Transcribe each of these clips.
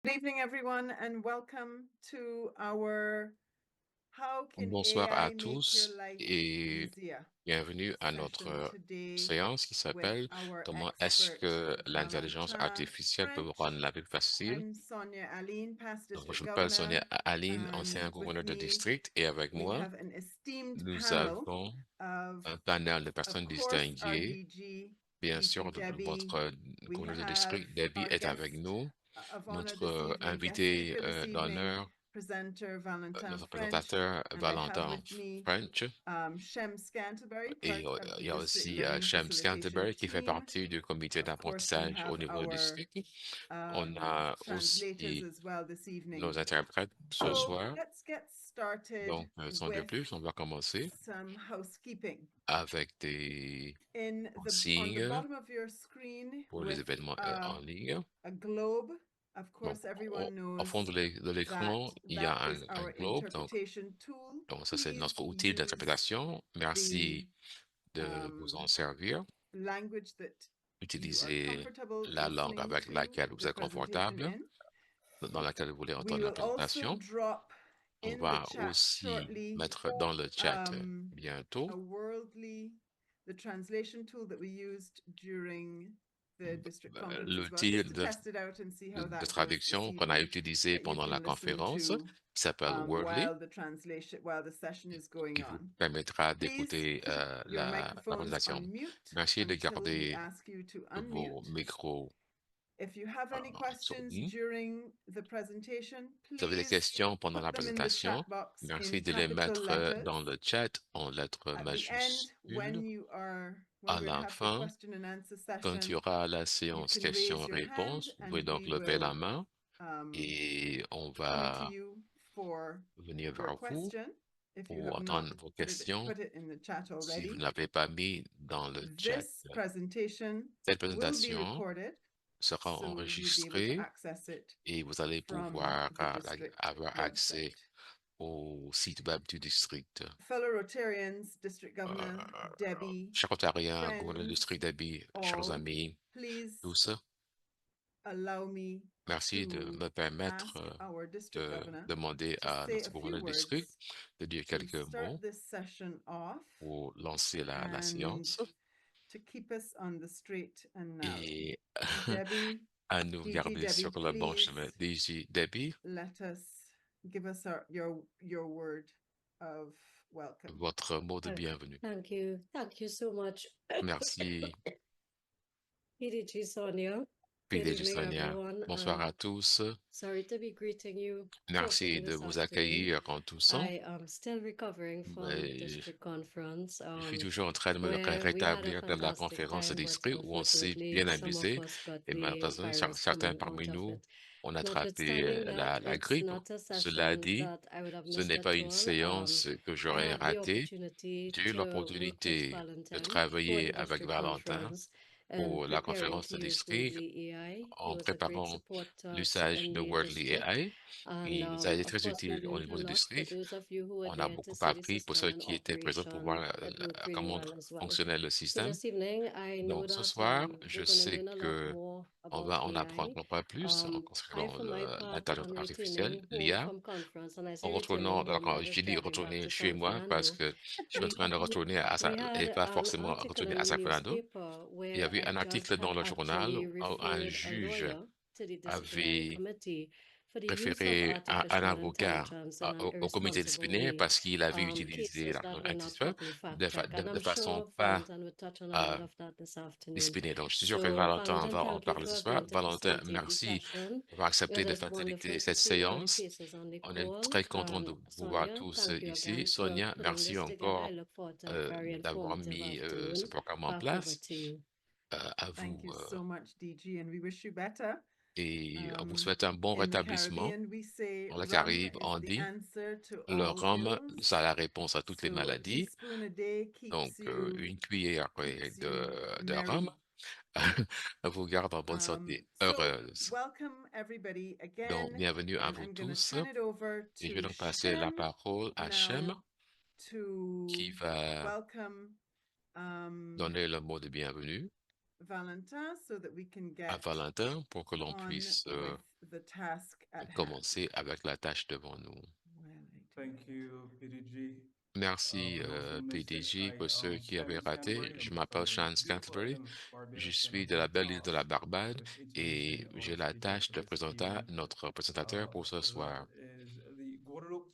Good evening, everyone, and welcome to our How Can Bonsoir à AI Make Your tous Life et Easier bienvenue à notre session today séance qui with s'appelle our Comment est-ce expert que l'intelligence Valentin artificielle peut vous rendre French. la vie facile? I'm Sonia Aline, past Donc, district je m'appelle governor, Sonia Aline, and ancien with gouverneur de me district, et avec we moi, have an esteemed nous panel avons of un panel de personnes course, our distinguées. DG, Bien DG sûr, Debbie. votre We gouverneur de have district, Debbie, our est avec guest nous. of honor Notre this evening, guest invité speaker this evening, d'honneur, presenter Valentin notre French, présentateur and I have Valentin with me French. Shem Scanterbury, Et part of the il y a district aussi learning Shams facilitation Canterbury qui fait team. partie du comité Of course, we d'apprentissage au have niveau du our district. On a translators aussi as well this nos evening. interprètes ce So soir. let's get started Donc, sans de with plus, on va commencer some housekeeping. avec des On the consignes bottom of your screen pour les with événements en ligne. a globe. Of Donc, course, everyone au fond knows de l'écran, that il y a that is un our globe. interpretation tool. Donc, ça, c'est notre Please outil use d'interprétation. the Merci de vous en servir. language that you are Utilisez comfortable la langue listening avec to laquelle vous the êtes presentation confortable, in. dans laquelle vous voulez We entendre la will also présentation. drop On in the va chat aussi shortly mettre dans le chat bientôt the translation tool that we used during the district conference as well, l'outil just to test it out and see how de that goes this traduction qu'on a evening, utilisé that you pendant la can listen conférence, to qui s'appelle Wordly, while the session is going qui vous on. permettra Please d'écouter keep your la microphones présentation. on mute Merci de until we garder ask you to vos unmute. micros If you have any sur questions nous. during the presentation, Si vous avez des please questions pendant put la them in the présentation, chat box in merci de les capital mettre dans letters. le chat en lettres At the end, majuscules. when À we la have the fin, question and answer quand il y session, aura la you séance can raise your hand questions-réponses, vous pouvez and donc we lever la will main et on come to va you for venir your vers vous question if you pour have not entendre vos questions put it in the chat si vous ne already. l'avez pas mis dans le chat. This presentation Cette will be présentation recorded, sera so you'll be able to enregistrée access it et vous allez from pouvoir the district avoir accès website. au site web du district. Fellow Rotarians, District Governor Euh, Debbie, Chers Ontariens, gouverneur du friends, district d'Abi, chers all, amis, please tous, allow me merci de to me permettre ask our district de governor demander to à say notre a few gouverneur du district words de dire to quelques start mots this session off pour lancer la and séance to keep us on the straight and narrow. et Debbie, à nous DG garder Debbie, sur le bon please chemin. DJ Debbie, give us your word of welcome. votre mot de bienvenue. Thank you. Thank you so much. Merci, PDG Sonia. Good PDG evening, Sonia. everyone. Bonsoir à tous. Sorry to be greeting you Merci de this vous afternoon. accueillir en toussant. I am still recovering from Mais district conference. je suis toujours en train de me Where we had a rétablir de la fantastic conférence time, but district où on s'est unfortunately, bien some of amusé us got et the malheureusement, virus certains coming parmi out of nous it. ont attrapé Notwithstanding that, la it's grippe. not a Cela session dit, that I would have ce missed n'est at pas une all. séance que I j'aurais had the ratée. opportunity J'ai eu to work with l'opportunité de Valentin for the travailler avec district Valentin conference and pour la preparing conférence to de use district Woodley AI. He en was a great préparant support to us l'usage in de the Wordly district. AI. And Il nous a été of très course, we utile au learned a niveau du lot for district. those of you who were On a there to beaucoup see the appris pour system ceux in qui étaient présents pour voir operation. It worked really comment well as well. fonctionnait le So système. this evening, I know Donc ce that soir, je we're going to sais learn a lot que more on about va en apprendre AI. non pas plus en I, concernant for my part, l'intelligence am artificielle, returning home l'IA. from conference, and I En say retournant, returning home alors not j'ai just dit driving back retourner to chez San moi parce Fernando. que je suis en train de retourner à We et had pas an forcément article retourner in à the San Fernando. newspaper Il y where avait a un judge article dans had le journal actually où un referred a juge lawyer to the disciplinary avait committee for the use of préféré un artificial avocat intelligence in an au comité irresponsible disciplinaire way. parce qu'il avait utilisé Cases l'argent that were not artificiel properly fact-checked. And de I'm façon sure pas Valentin will touch on a euh, lot of that this afternoon. disciplinaire. Donc, je suis sûr que So, Valentin Valentin, va en thank you parler ce for soir. agreeing to Valentin, facilitate the merci session. d'avoir It accepté de is faciliter wonderful to cette see your séance. faces on the On est call. très content de vous voir Sonia, tous thank you ici. again for Sonia, putting merci this together. I encore look forward to a very d'avoir informative mis ce afternoon. programme en Back over place. to you. À Thank vous you so much, DG, and we wish you better. et on vous souhaite un bon In the rétablissement. Caribbean, we say Dans le rum Caraïbe, is on the dit answer to le all rhum, ills. ça a la réponse à toutes les So a maladies. teaspoon a day Donc, une cuillère de rhum merry. vous garde en bonne santé, So heureuse. welcome everybody Donc, again, bienvenue à and vous I'm going to tous. turn it over Et je vais to donc passer la Shem parole à Shem, now to qui va welcome donner le mot de bienvenue. Valentin so that we can à get Valentin pour que l'on on puisse with the task at hand. commencer avec la tâche devant nous. Thank you, PDG. Merci, For those who missed it, PDG. Pour ceux qui avaient Shane raté, Scantlebury. je I'm m'appelle from the Sean beautiful Scantlebury. island of Barbados, Je and suis I've de been la belle île de la tasked Barbade with et introducing j'ai our la speaker tâche for de this présenter evening. notre présentateur pour ce soir.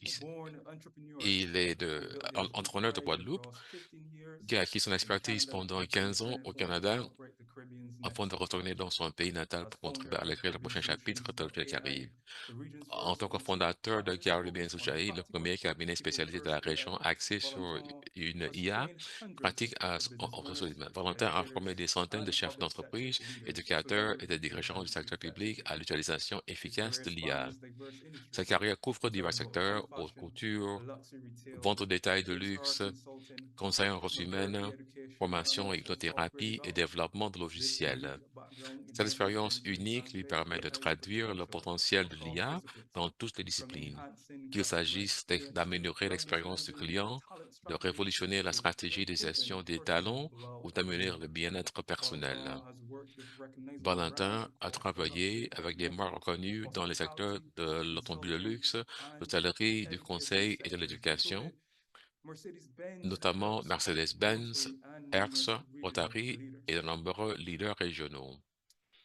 Is the Guadeloupe-born entrepreneur Il est who built his entrepreneur de enterprise Guadeloupe across 15 years qui a acquis son in expertise Canada pendant with a 15 ans burning au focus to Canada help break the Caribbean's afin next de retourner chapter. dans son pays natal As pour founder contribuer à of l'écrire le Caribbean prochain chapitre de les Solutions.ai, Caraïbes. the region's En tant first que boutique fondateur de flagship Caribbean focused on Social, le practical premier tips cabinet to keep your spécialisé de la first day région ahead. axé sur Valentin une has IA trained hundreds pratique of en business ressources owners, humaines. Valentin a formé educators, des centaines de and chefs public sector d'entreprise, leaders to éducateurs et guide des through dirigeants du secteur high-impact public à execution. l'utilisation His efficace career de l'IA. spans diverse Sa industries, carrière couvre divers serving both secteurs, fast haute fashion, couture, luxury retail, vente au détail de HR luxe, consulting, conseil en ressources customer therapy humaines, education, formation, and software hypnothérapie et development. développement de This logiciels. unique background Cette enables expérience him to unique lui translate permet de AI's traduire le potential potentiel de across l'IA disciplines, dans toutes les from disciplines, enhancing qu'il customer s'agisse experience to d'améliorer l'expérience du revolutionizing client, talent de strategies révolutionner la to stratégie de improving gestion des personal talents ou d'améliorer le well-being. bien-être personnel. Valentin has worked with recognizable brands Valentin a across the travaillé luxury, avec des marques reconnues dans les secteurs hospitality, de l'automobile de consulting, luxe, and l'hôtellerie, du education conseil et de sectors, l'éducation, including Mercedes-Benz, notamment Hertz, Mercedes-Benz, luxury and Hertz, numerous regional Rotary et de leaders. nombreux leaders régionaux.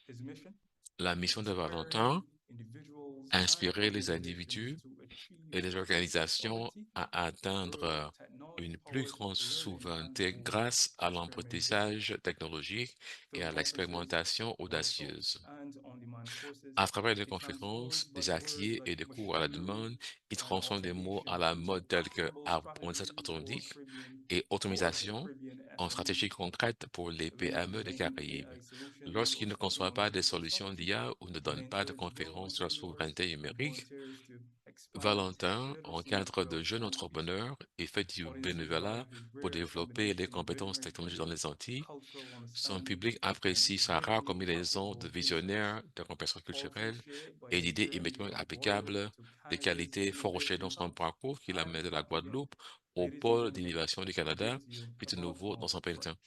His mission? La mission de Inspiring Valentin, individuals and inspirer les organizations individus to achieve et les financial organisations sovereignty à through atteindre une plus technology-powered grande learning and souveraineté grâce à experimentation l'apprentissage technologique et through à conferences, l'expérimentation workshops, audacieuse. and on-demand courses. À travers des He transforms conférences, des buzzwords ateliers et like des cours à la machinery demande, il and transforme des mots à automation la into mode tels que actionable apprentissage strategies for automatique Caribbean et for the automatisation Caribbean en stratégie SMEs. concrète pour les When PME des presenting Caraïbes. AI solutions Lorsqu'il or ne speaking conçoit on pas des digital solutions sovereignty, d'IA ou ne he donne pas de mentors young conférences sur la entrepreneurs souveraineté and numérique, volunteers to expand tech Valentin literacy encadre de throughout jeunes communities. entrepreneurs et fait du Audiences bénévolat value his pour rare développer les combination of compétences visionary technologiques dans thinking, les Antilles. cultural Son understanding, public and apprécie sa rare highly combinaison de practical insights. visionnaire, de compréhension Also culturelle shaped by et his d'idées journey immédiatement from Guadeloupe applicables, to des Canada's qualités fort recherchées dans Innovation son Hub parcours qui and l'amène de la back again. Guadeloupe au Ladies and pôle gentlemen, d'innovation du I Canada, give to you puis de nouveau dans Valentin son pays natal. French.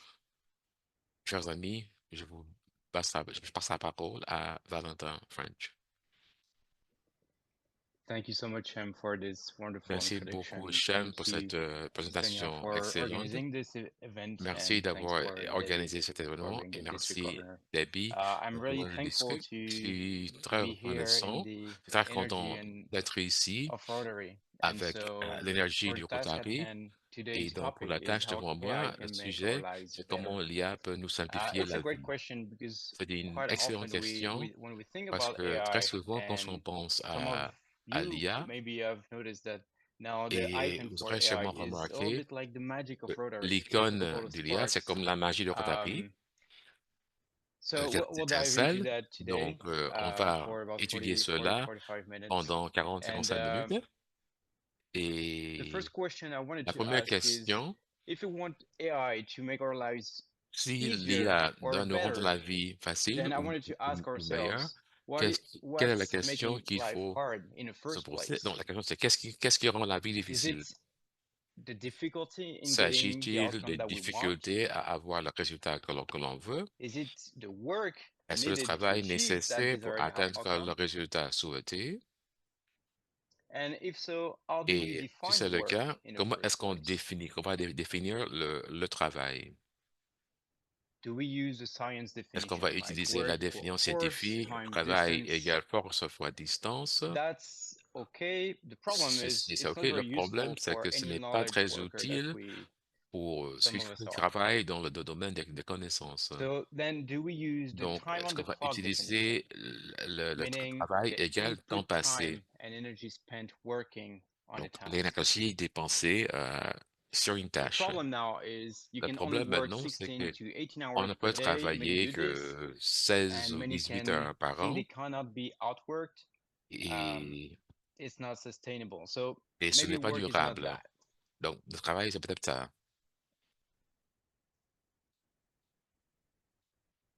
Chers amis, je passe la parole à Valentin French. Thank you so much, Shem, for this wonderful Merci introduction. beaucoup, Shem, Thank pour you, cette Xenia, présentation for excellente. organizing this event, Merci and thanks d'avoir for Debbie organisé cet for événement being et the district merci governor. Debbie, I'm le really commandant du thankful district. Je to suis très be here in reconnaissant, the je suis très energy content and d'être ici of Rotary. And avec so, l'énergie for du the task at Rotary. hand, Et today's donc, pour topic la is tâche how devant AI moi, le can make our sujet, lives c'est better. comment l'IA peut nous simplifier It's a la great vie. question because C'est une quite excellente often question when we think parce about que très AI, souvent, quand on and pense some of à you l'IA, maybe have noticed that now the et icon vous for aurez AI sûrement is a little remarqué bit like the magic of que Rotary. It's a couple l'icône of de l'IA, c'est sparks. comme la magie de Rotary, So we'll dive into étincelle. that today Donc, on va for about étudier 45 minutes. pendant 40, And 45 minutes. the Et first question I wanted la to première ask is, question, if you want AI to make our lives si easier l'IA or doit nous rendre better, la vie facile then I wanted to ask ou meilleure, ourselves, quelle est la what's question making qu'il life faut hard in the se first poser? place? Donc, la question, c'est qu'est-ce qui rend la vie Is difficile? it the difficulty in getting the S'agit-il outcome des that we want? difficultés à avoir le résultat que l'on veut? Is it the work Est-ce le needed to travail achieve that nécessaire pour desired atteindre le outcome? résultat souhaité? And if so, how do we Et si define c'est le work cas, in the comment est-ce first qu'on place? définit, qu'on va définir le travail? Do we use the science Est-ce qu'on va definition like utiliser la work equal définition force scientifique, times travail distance? égale force fois distance? That's okay. The problem is C'est it's OK. not Le very problème, useful c'est for que ce any n'est pas knowledge très worker that utile pour ceux some of us qui are. travaillent dans le domaine des connaissances. So then do we use the Donc, time est-ce on qu'on the va clock definition, utiliser le meaning travail the égal temps input passé? time and energy spent working on a Donc, task? l'énergie dépensée sur une The tâche. problem now is you Le can only problème work maintenant, c'est 16 que to 18 on hours ne per peut day. Many travailler do this, que 16 and ou many 18 can heures par think they an cannot be outworked. et, It's not sustainable. So et ce maybe n'est pas work is not durable. that. Donc, le travail, c'est peut-être ça.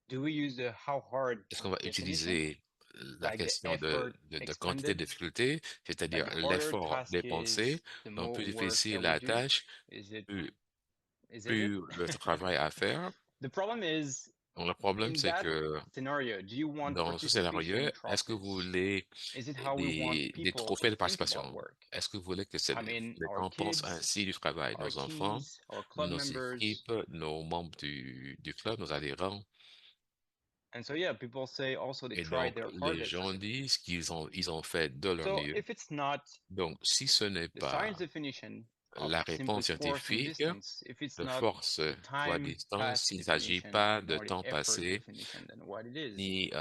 Do we use the how hard Est-ce qu'on va definition, utiliser la like the question effort de quantité de expended? difficulté, c'est-à-dire Like the harder l'effort task dépensé, is, the donc more plus work that difficile we la do. tâche, Is it? plus, Is it? plus le travail à faire. The problem is Donc, le problème, In c'est that que scenario, do you want dans ce participation scénario, in est-ce que vous trophies? voulez Is it how we want des people trophées to de think about participation? work? Est-ce que vous voulez que I mean, les our gens pensent kids, ainsi du travail? our Nos enfants, teens, our club nos members. équipes, nos membres du club, nos adhérents. And so, yeah, people say also they Et tried donc, their les hardest. gens disent qu'ils ont fait de leur So mieux. if it's not Donc, si ce n'est the pas science definition of la simply réponse force and scientifique distance, if it's de not force the fois time distance, passed s'il ne s'agit definition pas de nor the temps effort passé, definition, then what it is. ni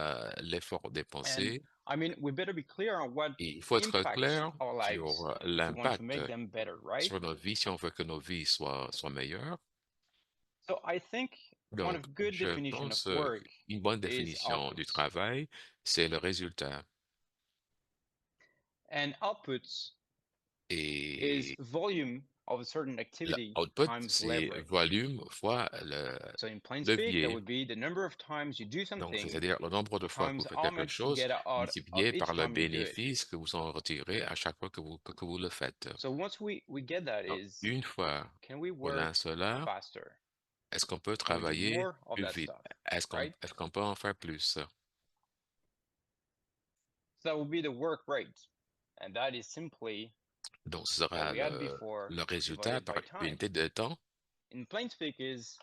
l'effort And dépensé, I mean, we better be clear on what et il faut être impacts clair our lives sur if we want to l'impact make them better, right? sur nos vies si on veut que nos vies soient meilleures. So I think one Donc, of good je definition of pense work une bonne is définition du outputs. travail, c'est le résultat. And outputs is Et volume of a certain activity l'output, times c'est leverage. volume fois le So in plain speak, that levier. would be the number of times you do Donc, something c'est-à-dire le nombre de fois que times vous faites how quelque much you chose get out of multiplié each par le time you do it. bénéfice que vous en retirez à chaque fois que vous le faites. So once we get that Donc, is, une fois can we qu'on a work cela, faster? est-ce qu'on peut Can we do travailler more of plus that vite? stuff, Est-ce right? qu'on peut en faire plus? So that would be the work rate. And that is simply Donc, ce what sera we had before le résultat divided par by time. unité de temps. In plain speak is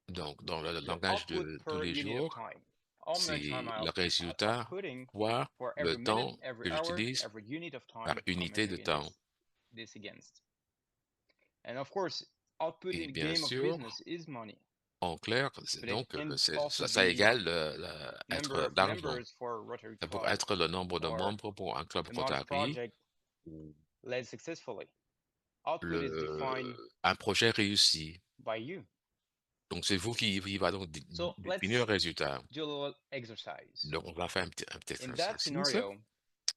Donc, dans le the langage output de tous per les unit of jours, time. How much c'est time le résultat outputting fois for le every minute, temps every que hour, j'utilise every unit of par time, how unité much de I temps. invest this against. And of course, output Et in the bien game of sûr, business is money. en clair, But it donc, can also ça be égale number être of d'argent. members for a Rotary Ça peut Club être le nombre de or membres pour un club the amount of Rotary project ou led successfully. Output is defined un projet réussi. by you. Donc, c'est vous qui va donc So définir le let's résultat. do a little exercise. Donc, on va faire un petit In that exercice. scenario,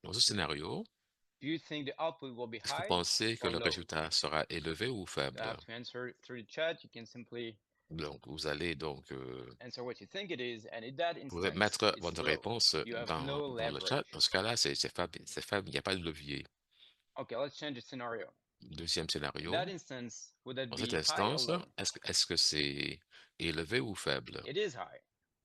Dans ce scénario, do you think the output will be est-ce que vous high pensez que or le low? résultat sera élevé ou You faible? have to answer through the chat. You can simply Donc, vous allez donc answer what you think it is, and in that vous pouvez instance, mettre it's votre low. réponse You have dans no le leverage. chat. Dans ce cas-là, c'est faible, il n'y a pas de levier. Okay, let's change the scenario. Deuxième In scénario, that instance, would that dans be cette high or instance, low? est-ce que c'est élevé ou faible? It is high.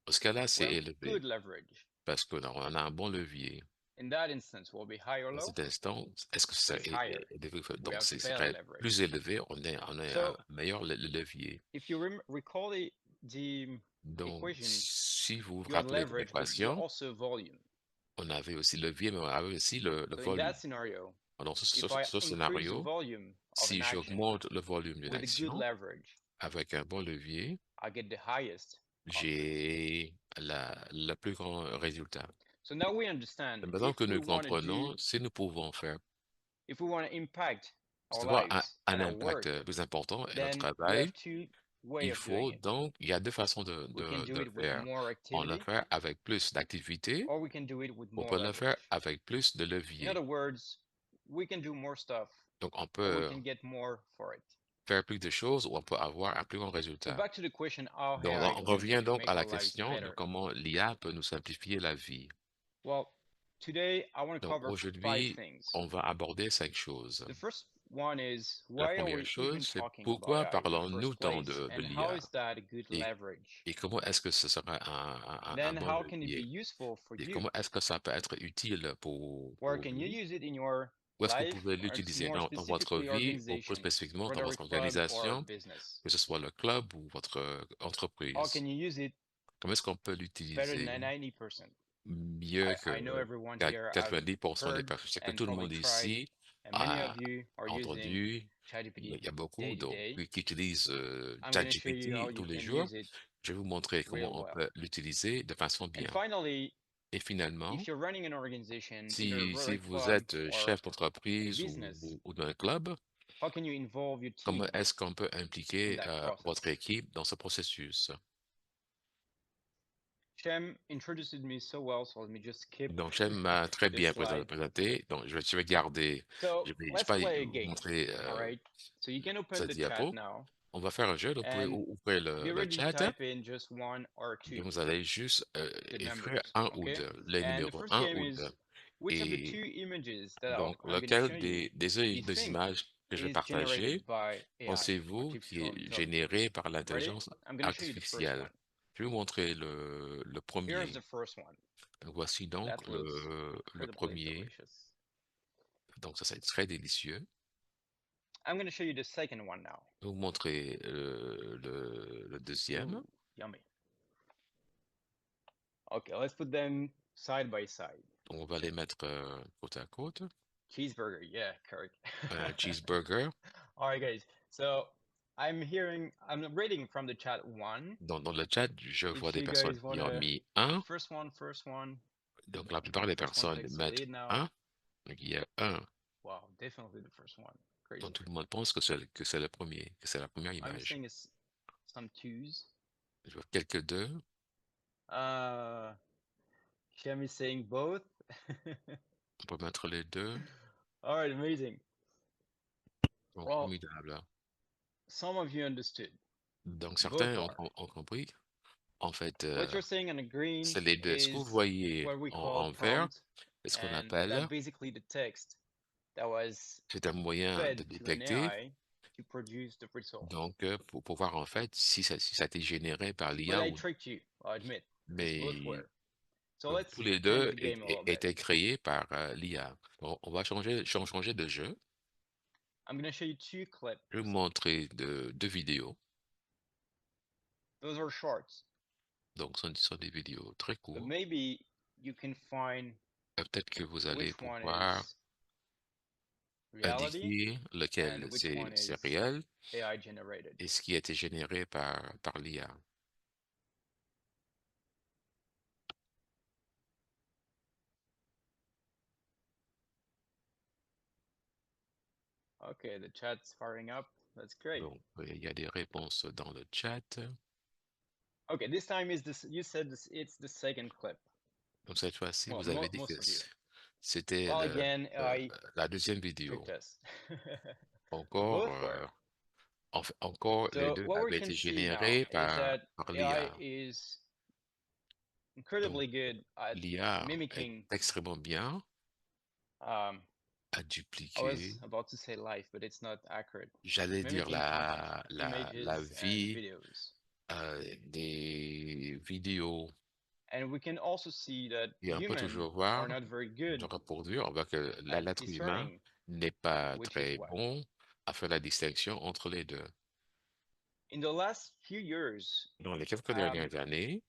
Dans ce cas-là, We c'est have élevé good leverage. parce qu'on a un bon levier. In that instance, will it be high or Dans low? cet instant, est-ce que So c'est it's higher. élevé ou faible? We Donc, have c'est better serait leverage. plus élevé, on a So un meilleur levier. if you recall the Donc, equation, si vous vous you had rappelez de leverage, but you l'équation, also volume. on avait aussi le levier, mais on avait aussi le So in volume. that scenario, Dans ce if I increase the scénario, volume of si an action j'augmente le volume d'une with a good action leverage, avec un bon levier, I get the highest output. j'ai le plus grand résultat. So now we understand Maintenant if que we nous want to comprenons, do, si nous pouvons faire if we want to impact our avoir lives un and our impact work, plus important et notre then we travail, have two ways il of faut doing it. donc, il y a deux façons We can do de it with faire. more On le activity, fait avec plus d'activité, or we can do it with on more peut le faire leverage. avec plus de In levier. other words, we can do more stuff, Donc, on or we peut can get more for it. faire plus de choses ou on peut avoir un plus grand So résultat. back to the question, how Donc, AI on can revient donc make à la our lives question de better. comment l'IA peut nous simplifier la vie. Well, today I want to Donc, cover 5 aujourd'hui, things. on va aborder 5 choses. The first one is La why are première we even chose, c'est talking pourquoi about AI in the parlons-nous first tant place, de and how l'IA is that a good et, leverage? et comment est-ce que ce sera un Then bon how can it be levier useful for et you? comment est-ce que ça peut être utile Where pour can you vous? use it in your Où est-ce que vous life, pouvez or l'utiliser more dans votre specifically vie ou plus organizations, spécifiquement dans Rotary votre Club or organisation, business? que ce soit le club ou votre How entreprise? can you use it Comment est-ce qu'on peut better l'utiliser than 90%? mieux I know que everyone here have 90% des heard personnes? C'est que and tout le probably monde tried, ici and many a of you are using entendu, il ChatGPT y a beaucoup day to donc, day. qui utilisent I'm going to show you how ChatGPT tous you les can jours. use it Je vais vous montrer real comment on well. peut l'utiliser de façon And bien. finally, Et finalement, if you're running an organization, either a si Rotary vous Club êtes or chef a d'entreprise business, ou d'un club, how can you involve your comment team est-ce qu'on peut in impliquer that votre process? équipe dans ce processus? Shem introduced me so well, so let me just skip Donc, Shem m'a très this bien slide. présenté. Donc, je vais garder, So je vais let's pas play a vous game. montrer All right. So you can open cette the chat diapo. now On va faire un jeu. Donc, vous pouvez and ouvrir be le ready to chat. type in just one or Et two, vous allez juste the écrire numbers. un ou Okay. deux, les And the numéros first 1 game ou is 2. which of the Et two images that donc, I'm going to lequel show you des do you deux think images que je vais is partager generated by AI, pensez-vous qui artificial est intelligence? généré par Ready? l'intelligence I'm going to show you the first artificielle? one. Je vais vous montrer le Here's premier. the first one. Donc, voici donc That looks le incredibly premier. delicious. Donc, ça c'est très délicieux. I'm going to show you the second one now. Je vais vous montrer le deuxième. Ooh, yummy. Okay, let's put them side by side. On va les mettre côte à côte. Cheeseburger, yeah, correct. Un cheeseburger. All right, guys. So I'm reading from the chat one. Dans le chat, je vois If des you personnes guys qui ont wanna, mis 1. first one. Donc, la plupart des First one personnes takes the mettent lead now. 1. Donc, il y a 1. Wow, definitely the first one. Crazy. Donc, tout le monde pense que c'est le premier, que c'est la première I'm image. seeing some twos. Je vois quelques 2. Shem is saying both. On peut mettre les 2. All right, amazing. Donc, Well, formidable. some of you understood. Donc, certains Both ont compris. En fait, What you're saying on the green c'est les 2. Ce que vous is voyez what we en call vert, prompt, c'est ce qu'on and appelle, that's basically the text that was c'est un moyen fed de to an détecter. AI to produce the result. Donc, pour voir en fait si ça a été généré par But l'IA I ou tricked you, I'll admit. It's mais both were. So let's tous les change deux the game a little bit. étaient créés par l'IA. On va changer de jeu. I'm gonna show you two clips. Je vais vous montrer deux vidéos. Those are shorts, Donc, ce sont des vidéos très but courtes. maybe you can find Peut-être que vous allez which one pouvoir is reality indiquer and lequel which one c'est is réel AI generated. et ce qui a été généré par l'IA. Okay, the chat's firing up. That's great. Donc, il y a des réponses dans le chat. Okay, this time is this. You said this. It's the second clip. Donc, cette fois-ci, Well, vous avez dit most que of you. c'était Well, again, I la deuxième vidéo. tricked us. Encore, Both were. encore les So deux what we avaient can été see now générés is par that l'IA. AI is incredibly good at L'IA mimicking. est extrêmement bien à I was dupliquer, about to say life, but it's not accurate. j'allais dire Mimicking content, la images and vie videos. des vidéos. And we can also see that Et on peut humans toujours are voir, not very good genre pour dire, on voit que at l'être humain discerning n'est pas which is très what. bon à faire la distinction entre les deux. In the last few years, Dans les quelques dernières années,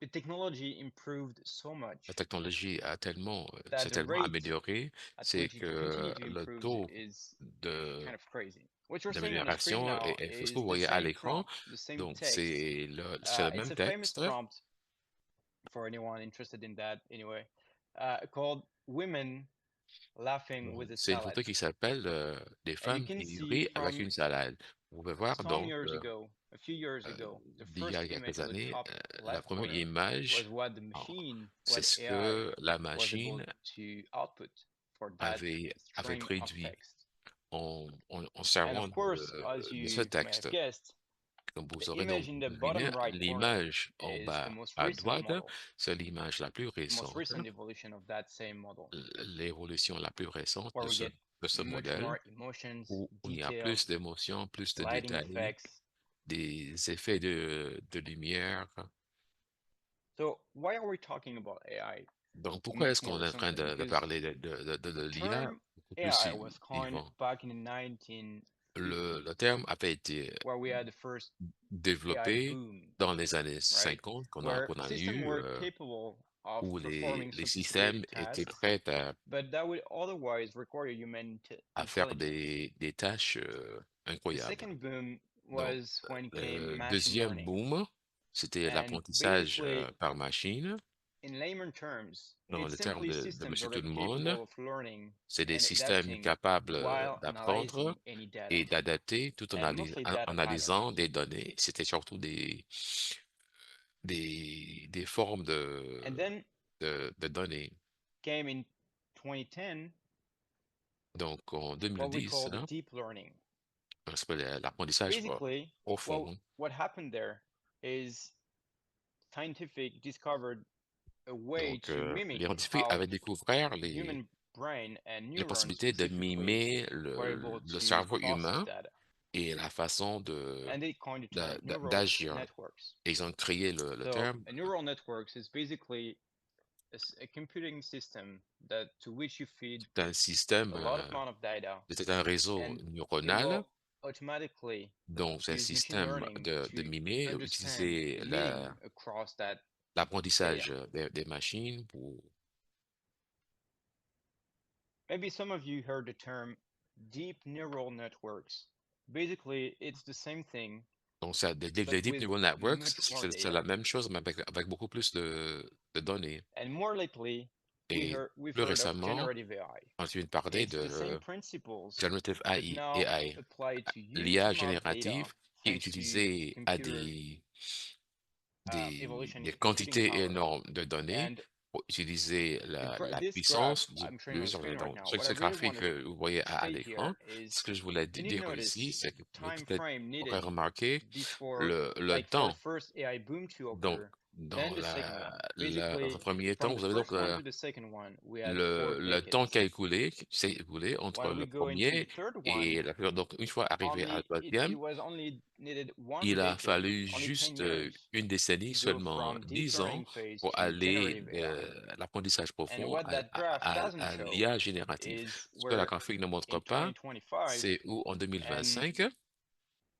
the technology improved so much la technologie a tellement, that s'est the tellement rate améliorée, at c'est which it que continue to le improve taux is de kind of crazy. What you're seeing on the screen d'amélioration now est ce que is vous the voyez à same l'écran. prompt, the same Donc, text. c'est le It's même a famous texte. prompt for anyone interested in that anyway, called Women Laughing with a C'est une Salad. photo qui s'appelle des And you femmes can qui see rient avec from une salade. Vous pouvez voir some donc years ago, a few years ago, the d'il y first a image quelques on the années, top la left première corner image, was what the machine, c'est what ce AI que la was able machine to output for that avait string of produit text. en And servant of course, as de you ce may texte. have guessed, Comme vous the aurez donc image in the deviné, bottom right corner l'image en is the bas most à recent droite, model, c'est l'image la plus the most récente, recent evolution of that same model, l'évolution la plus récente where de we ce, get de ce much modèle, more emotions, où il y a details, plus d'émotions, plus de lighting détails, effects. des effets de lumière. So why are we talking about AI? Donc, pourquoi est-ce qu'on est en train Something? de Because parler de the l'IA term beaucoup plus AI was coined vivant? back in the 1950s, Le terme avait été where we had the first AI développé boom, dans les années right? 50 qu'on Where a systems eu, were capable of où performing les systèmes sophisticated étaient tasks, prêts but that would otherwise require human à faire intelligence. des tâches The incroyables. second boom Donc, was when came le machine deuxième learning. boom, c'était And l'apprentissage basically, par machine. in layman terms, Dans it's le terme simply de systems Monsieur that are Tout-le-Monde, capable of learning c'est des and systèmes adapting capables while d'apprendre analyzing any data. et d'adapter tout en And mostly data analysant patterns. des données. C'était surtout des formes And then de données. came in 2010 Donc, en what we 2010, call the deep learning. ça s'appelle l'apprentissage Basically, profond. what happened there is scientific discovered a way Donc, to mimic les scientifiques how avaient découvert human brain and les neurons possibilités de specifically mimer were able le to cerveau process humain data. et la façon and they coined the term neural d'agir. networks. Et ils ont créé le So terme a neural networks is basically a computing system to which you feed d'un système, a lot of amount of data, c'est un réseau and it neuronal. will automatically Donc, c'est un use machine système learning de to mimer, understand utiliser the meaning across that l'apprentissage des machines pour. Maybe some of you heard the term deep neural networks. Basically, it's the same thing, Donc, ça, but les Deep with Neural Networks, much more c'est la data. même chose, mais avec beaucoup plus de données. And more lately, Et we've plus heard of récemment, generative AI. on vient de parler It's the same de principles, Generative but AI, now applied to huge l'IA amount of data, générative qui est thanks to utilisée à computer evolution des in computing quantités power. énormes de données And pour utiliser la this graph puissance I'm showing on plus. screen right Donc, now, ce what I really graphique want que vous voyez to à state l'écran, here is ce que je voulais you need to dire ici, notice c'est que the vous time peut-être frame pourrez needed remarquer before, le like for the temps. first AI boom to Donc, occur, dans then the second one. dans un Basically, premier temps, from the vous avez donc first one to the second one, we had 4 le temps decades. calculé qui s'est écoulé entre When we le go into the premier third et one, donc une fois arrivé à only la it deuxième, was only needed one il a decade, fallu only 10 juste years, une décennie, to go seulement from deep 10 ans, learning phase pour to aller generative de AI. l'apprentissage And profond what that graph doesn't à show l'IA générative. is Ce que la we're graphique ne montre in pas, 2025, c'est où en and 2025,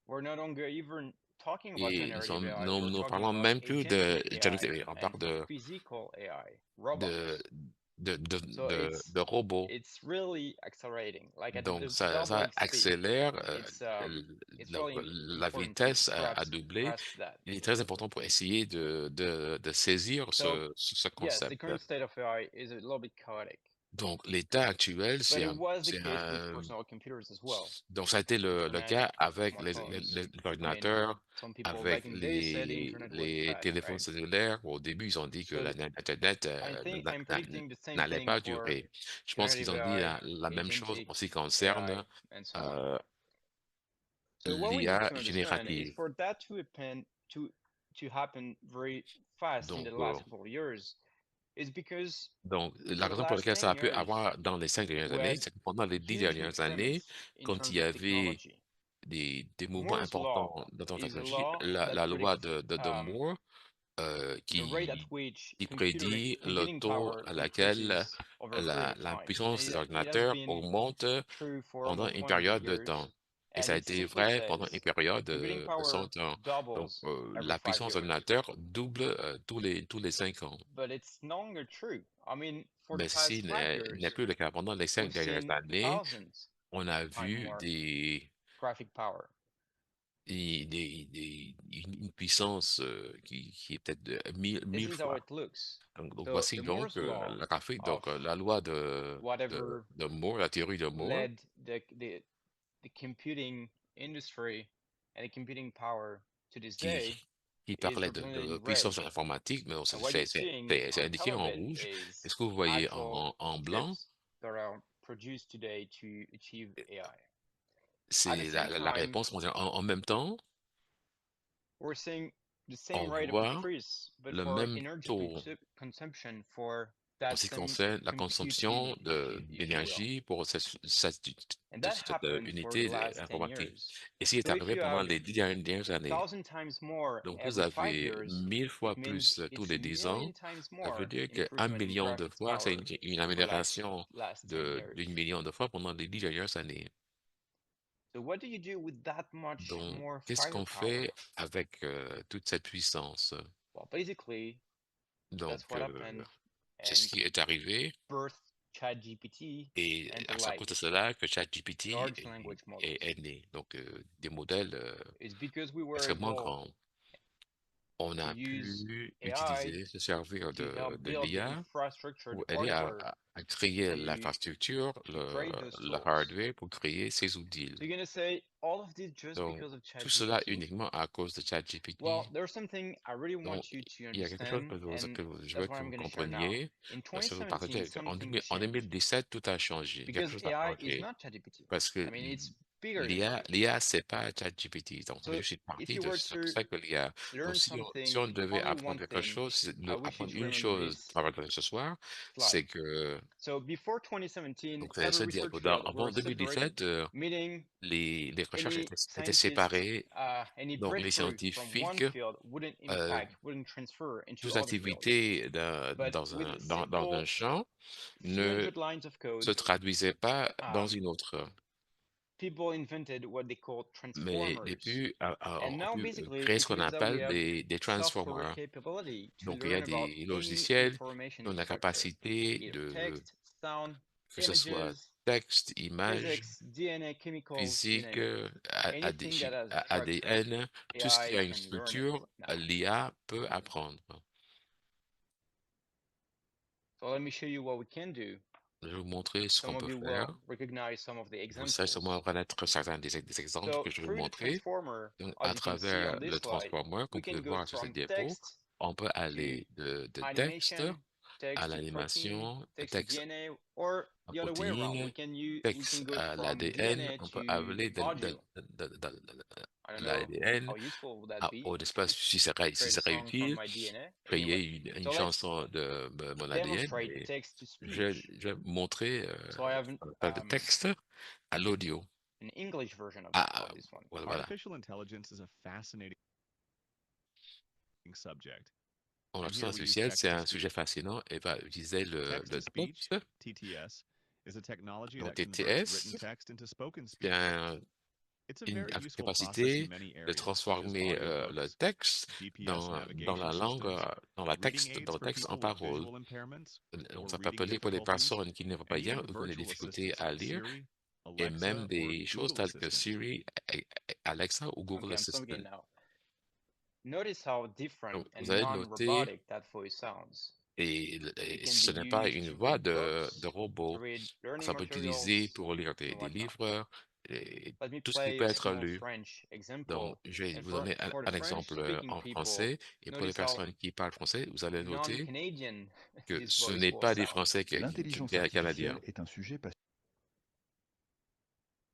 we're no longer even talking about et generative AI. nous We're ne talking parlons about même plus de agentic generative AI AI, on and parle physical AI, de, robots. So de robots. it's really accelerating, like at the Donc, ça doubling speed. accélère, It's donc, really la important vitesse to a doublé. grasp that. Il est très important pour essayer de saisir So ce yes, the concept. current state of AI is a little bit chaotic, Donc, l'état actuel, but it was the case with personal computers as well. donc, ça a été le Internet, cas avec smartphones. les I mean, ordinateurs, some people avec back in the day said the internet was les bad, téléphones right? cellulaires. Au début, ils ont dit que So l'Internet I'm predicting the same n'allait thing pas for durer. Je pense qu'ils generative ont dit AI, la même chose agentic en ce qui concerne AI, and so on. So what we need l'IA to understand is générative. for that to happen very fast in Donc, the last couple of years is because donc, for la the raison pour last laquelle 10 ça a pu years avoir dans les 5 dernières we années, had c'est que pendant les 10 huge dernières années, increments in quand terms il y of avait technology. des mouvements Moore's law importants dans la is a technologie, law that la loi predicts de Moore, the rate at which qui prédit le computing taux power à laquelle increases over a period of la time. puissance des It has ordinateurs been augmente true for pendant almost une 100 période de years, temps. Et and ça a it été simply vrai pendant says une période computing de 100 power ans. Donc, doubles every la 5 puissance years. d'ordinateur double tous les 5 ans. But it's no longer true. I mean, for the Mais ceci past 5 n'est years, plus le cas. Pendant les 5 we've dernières seen années, thousands on a times vu more graphic power. une puissance qui est peut-être de This mille is how fois. it looks. Donc, So voici the donc Moore's law la graphique, of donc la loi whatever de Moore, la théorie de Moore, led the computing industry and the computing power to this day qui is parlait represented de in puissance red. informatique, mais And what you're seeing c'est on indiqué top of en it rouge. is Est-ce que vous voyez actual en blanc? chips that are produced today to achieve AI. At the C'est same la time, réponse mondiale. En même temps, we're seeing the on same rate of voit increase, but le for même energy taux consumption for en that ce qui same concerne la compute consomption unit, if you will. d'énergie pour And that cette happened for the unité last 10 informatique. years. Et ce qui est So if arrivé you pendant have les 10 dernières années. 1,000 times more Donc, vous every 5 avez years, 1000 fois it means plus tous it's les a 10 million ans. times Ça veut more dire qu'un improvement in million de graphics fois, c'est power une over amélioration last 10 years. d'une million de fois pendant les 10 dernières années. So what do you do with that much Donc, more qu'est-ce qu'on firepower? fait avec toute cette puissance? Well, basically, Donc, that's what happened c'est ce and qui est arrivé. birthed ChatGPT Et and the à cause like, de cela que ChatGPT large language models. est né. Donc, des modèles It's because we were extrêmement able grands. On to a use pu AI utiliser, se servir to help de build the l'IA infrastructure, pour the aider hardware à créer to l'infrastructure, create those le tools. hardware pour créer ces outils. So you're gonna say all of this just Donc, because of tout cela ChatGPT? uniquement à cause de ChatGPT. Well, there's something I really Donc, want you to il y a quelque chose understand, que and je veux that's what que I'm vous gonna share now. compreniez. In Je vais vous partager. 2017, something En changed 2017, tout a changé. Quelque because chose a AI is changé. not ChatGPT. Parce que I mean, it's bigger than you. L'IA, c'est pas ChatGPT. Donc, So je suis if parti you de were c'est to ça que l'IA. learn Donc, si on something, devait only apprendre one quelque thing, chose, I wish you apprendre to une remember chose this à partir de ce soir, slide. c'est que, So before 2017, donc, every ce diapo, research field avant were separated, 2017, meaning les recherches any étaient scientist, séparées. any Donc, les breakthrough from one scientifiques, field wouldn't euh, impact, wouldn't transfer into toute other fields. activité But dans with dans un simple champ few ne hundred lines of code, se traduisait pas dans um, une autre. people invented what they called Mais transformers. on And now pu basically créer ce it qu'on means that we appelle have des software transformers. capability to Donc, il y a learn about des any logiciels information qui ont la structure, capacité be it de, text, sound, que ce soit images, texte, image, physics, DNA, chemicals, you physique, name it. Anything that has structure, ADN, tout ce qui AI a une can learn it structure, now. l'IA peut apprendre. So let me show you what we can do. Je vais vous montrer ce qu'on Some of peut you faire. will recognize some of the Vous savez examples. sûrement reconnaître certains des exemples So que je vais vous through the montrer. transformer, Donc, as à you can see travers on this le slide, transformer qu'on we peut can go voir sur cette from diapo, text on peut to aller de texte animation, text à to protein, l'animation, text to texte DNA, or à the other way around. protéines, We can texte go à from l'ADN, DNA on peut to aller audio. I don't know l'ADN how useful would that be. au espace si ça Create a serait song from utile, my DNA. créer Anyway, une so let's chanson de mon ADN demonstrate et text to je speech. vais montrer So I have ce qu'on appelle de texte à l'audio. an English version of Ah, this one. voilà. Artificial intelligence is a fascinating subject. Bon, And l'intelligence here we use artificielle, text c'est to un sujet speech. fascinant et va utiliser le Text-to-speech, texte. TTS, is a technology Donc, that converts TTS, written text into spoken c'est speech. It's a une very useful process capacité in many de areas, such as transformer le audiobooks, texte GPS dans navigation la langue, systems, dans la reading texte, aids dans le for texte en people with parole. visual impairments On or ça peut reading appeler pour les difficulties, personnes qui ne voient pas and bien even ou qui ont des virtual difficultés assistants à like lire, Siri, et même Alexa, or des choses Google telles que Assistant. Siri, Alexa ou Google Okay, I'm stopping Assistant. it now. Notice how different Donc, and vous allez noter, non-robotic that voice sounds. et It can ce be n'est pas used une to voix read books, de to robot. read learning Ça peut être utilisé materials, pour lire and des whatnot. livres, et Let me tout ce qui play peut a être small lu. French Donc, example. je vais And vous donner for the un exemple French-speaking en people, français. Et pour les notice how personnes qui parlent français, vous allez noter non-Canadian que this ce voice n'est will pas des sound. Français L'intelligence canadiens. artificielle est un sujet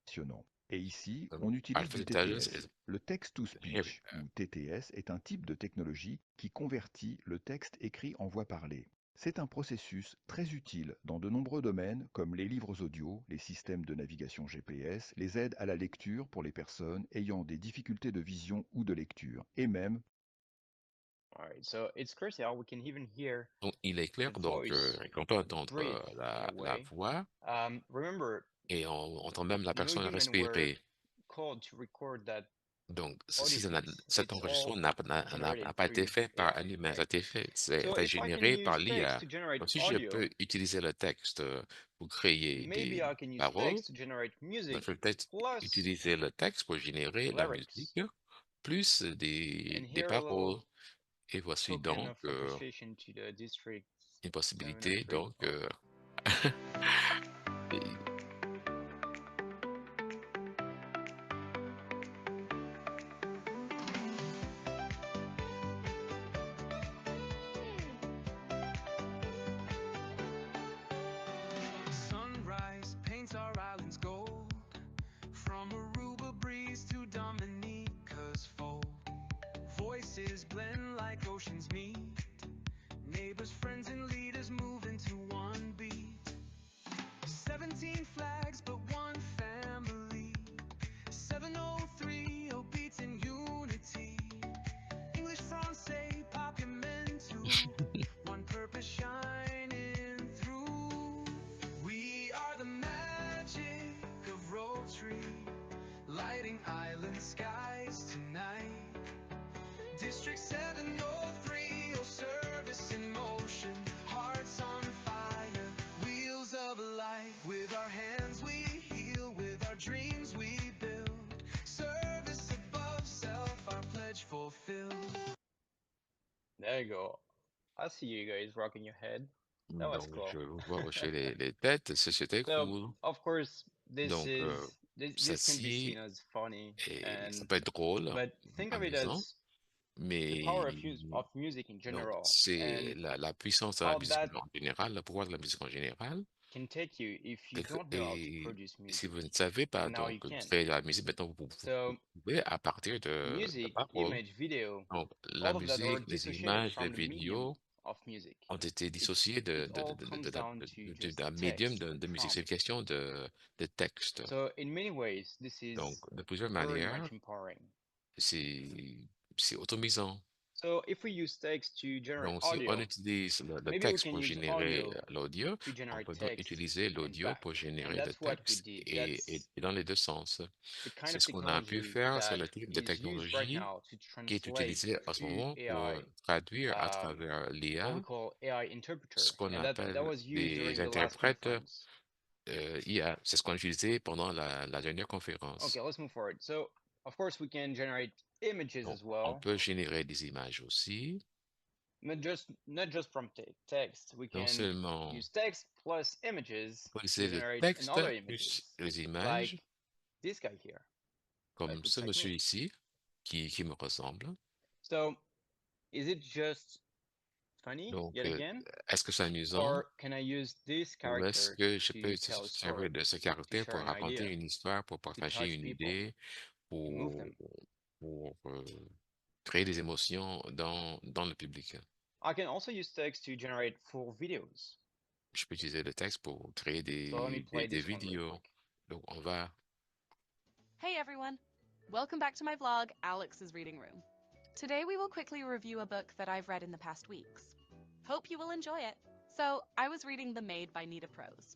passionnant. Et ici, Donc, on utilise du artificial intelligence TTS. is Le text-to-speech, very, ou TTS, est un type de technologie qui convertit le texte écrit en voix parlée. C'est un processus très utile dans de nombreux domaines comme les livres audio, les systèmes de navigation GPS, les aides à la lecture pour les personnes ayant des difficultés de vision ou de lecture, et même Alright, so it's crazy how we can even hear donc, il est clair the donc voice qu'on peut entendre breathe in a la way. voix Remember, et on entend même la no personne human were respirer. called to record that Donc, audio piece. cet It's enregistrement all n'a generated pas été through fait par un AI, humain, ça a right? été fait, So c'est if I can généré par use text l'IA. to generate Donc, si je audio, peux utiliser le texte pour créer maybe des I can use paroles, text to generate donc music je vais peut-être plus utiliser le texte pour générer la lyrics. musique, plus And des here a paroles. little Et voici token donc of appreciation to the district une possibilité 703. donc et- Sunrise paints our islands gold, from Aruba breeze to Dominica's fold. Voices blend like oceans meet, neighbors, friends, and leaders move into one beat. 17 flags, but one family. 703 beats in unity. English, Francais, Papiamentu. One purpose shining through. We are the magic of Rolltree, lighting island skies tonight. District 703, oh, service in motion, hearts on fire, wheels of light. With our hands we heal, with our dreams we build. Service above self, our pledge fulfilled. There you go. I see you guys rocking your head. That was donc cool. je vous vois hocher les têtes, c'était So, cool. of course, this Donc, this can be ceci seen as funny, et ça and peut être drôle, but think of it amusant, as the mais power of music in donc general, c'est and la puissance de la how musique that en général, le pouvoir de la musique en général, can take you if you Et, don't know how to et produce si music. vous ne savez pas Now you donc can. créer de la musique, maintenant vous So pouvez à partir de music, paroles. image, video, Donc la all of that are musique, les dissociated images, les from the medium vidéos of music. ont été dissociées It all comes down to just d'un médium text, de musique. prompt. C'est une question de texte. So in many ways, this is Donc de plusieurs very manières, much empowering. c'est automisant. So if we use text to generate Donc si on audio, utilise le maybe we texte can pour use générer audio l'audio, to on generate peut donc text utiliser and l'audio back. pour And générer le that's what we texte did. et That's dans les deux sens. the kind C'est of ce qu'on a pu technology faire sur that le type de is used right technologie now to qui est translate utilisée en ce through moment pour AI traduire à what travers we l'IA call AI interpreter. ce qu'on And that appelle was used des during the last interprètes conference. IA. C'est ce qu'on a utilisé pendant la dernière conférence. Okay, let's move forward. So of course we can generate images Donc, as on well, peut générer des images aussi. not just from text. We Non can seulement use text plus images on peut to utiliser le generate texte another plus images, les images, like this guy here. comme looks ce like monsieur me. ici qui me ressemble. So is it just funny Donc, yet again, est-ce que c'est amusant or can I use this ou est-ce character que je to peux tell a servir story, de ce to caractère pour share an raconter idea, une histoire, pour to partager touch une people, idée, to move them? pour créer des émotions dans le public? I can also use text to generate full videos. Je peux utiliser le texte pour créer So let me play des this one real vidéos. quick. Donc, on va... Hey everyone! Welcome back to my vlog, Alex's Reading Room. Today we will quickly review a book that I've read in the past weeks. Hope you will enjoy it. So, I was reading The Maid by Nita Prose.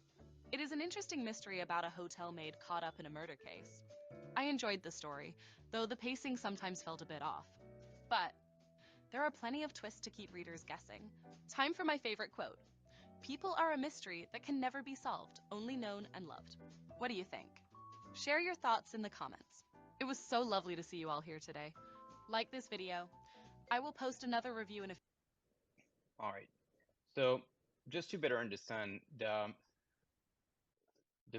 It is an interesting mystery about a hotel maid caught up in a murder case. I enjoyed the story, though the pacing sometimes felt a bit off. But there are plenty of twists to keep readers guessing. Time for my favorite quote. People are a mystery that can never be solved, only known and loved. What do you think? Share your thoughts in the comments. It was so lovely to see you all here today. Like this video. I will post another review in a All right. So just to better understand, the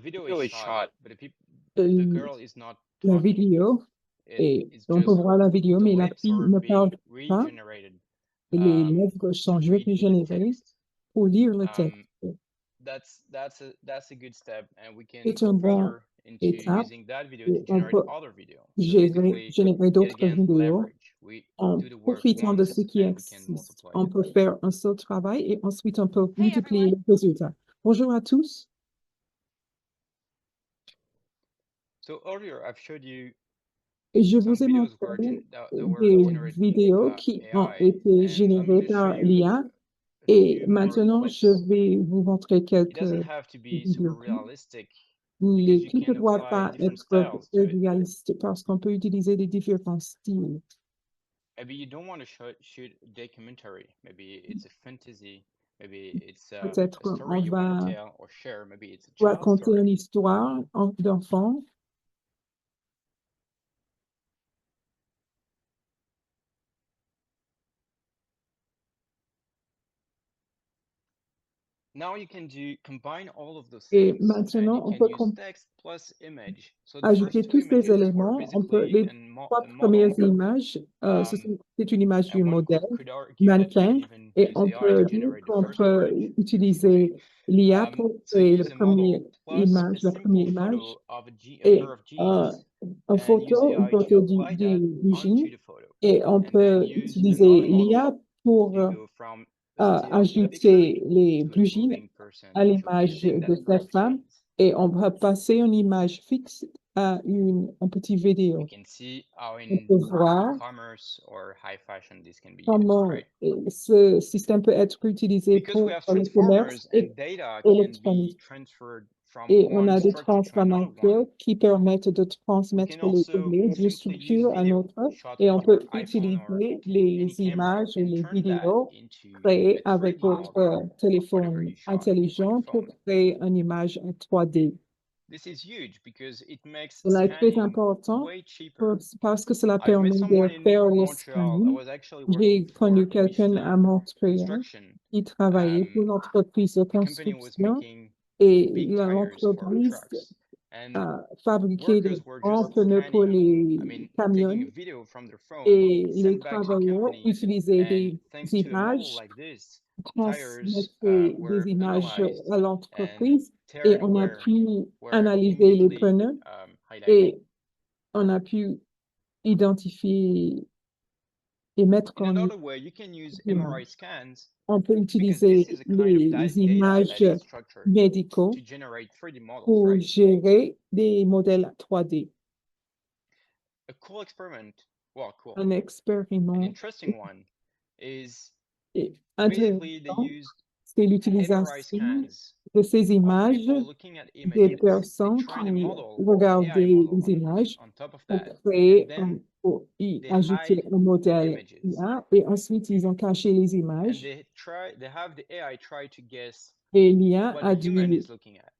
video is shot, but the girl is not La talking. vidéo, et It's on peut just voir la vidéo, the mais la lips fille are ne being parle pas regenerated et les lèvres sont to read the rédigérées text. pour lire le texte. That's a good step, and we can C'est go un bon further into étape using that video et to on generate peut other videos. So générer basically, yet d'autres again, vidéos leverage. We en do the work profitant de once ce qui and we can existe. multiply On it. peut faire un seul travail et ensuite on peut Hey multiplier everyone. les résultats. Bonjour à tous. So earlier, I've showed you Et je some vous ai videos montré that were des generated vidéos qui ont AI, été and let générées me just show par you l'IA. a Et few more maintenant, je clips. vais vous montrer It quelques doesn't have to be super vidéos. realistic Les because you clips ne can doivent apply pas different être styles to it. réalistes parce qu'on peut utiliser des différents styles. Maybe you don't want to shoot a documentary. Maybe it's a fantasy. Maybe it's a Peut-être story qu'on you want to va tell or share. Maybe it's a child raconter story. une histoire d'enfant. Now you can combine all of those Et things, and you maintenant, on can peut use text plus image. So the ajouter first two tous ces images are éléments. On peut, basically les trois a premières model, images, c'est une image du and one modèle, could argue that you can mannequin, even et use on AI peut to dire generate the qu'on first peut image. utiliser l'IA pour So you créer use a model plus a la première simple image, photo of a et pair of jeans, une and use photo AI to apply that du jean, onto the photo. et on And then peut use utiliser another model l'IA pour to go from a still of the picture ajouter les to a blue jeans moving person. à So l'image using de that pair cette of femme, jeans. et on va passer une image fixe à un petit We vidéo. can see how On in peut voir e-commerce or high fashion this can be used, comment right? ce système peut être utilisé Because we pour have le commerce transformers and data can be électronique. transferred from Et on one a des structure to another transformateurs one. qui permettent de We transmettre can les also données d'une simply use structure à une video autre, shot et on from our peut iPhone or utiliser any les camera images et and les turn that vidéos into créées a avec 3D votre model of whatever téléphone you shot on your intelligent pour phone. créer une image en 3D. This is huge because it makes Cela est très scanning important way cheaper. parce que cela I've met permet de someone in faire le Montreal. I scanning. was actually J'ai working connu for quelqu'un à Michelin Montréal Construction. qui travaillait pour l'entreprise de The company was construction making et big tires for l'entreprise trucks, and a fabriqué des workers were grands just pneus pour scanning, les taking camions a video from their phone, et les send back to the travailleurs company, utilisaient and des thanks to a model images like this, tires transmettait were des images analyzed à and l'entreprise tear et and on a wear pu were analyser les immediately pneus highlighted. et on a pu identifier et mettre In en another way, you can use MRI scans on peut because utiliser this is a kind of les data images that is structured médicaux to generate 3D models, pour right? gérer des modèles 3D. A cool experiment, well, cool, Un an expériment interesting one is intéressant, basically they used c'est MRI l'utilisation scans de ces of images people looking at des images. They personnes trained a qui model, AI regardaient model les images on top of pour that, and créer, then pour y they ajouter hide un modèle images. IA et ensuite ils ont caché les And images they have the AI try to guess et l'IA what a the human dû is looking at.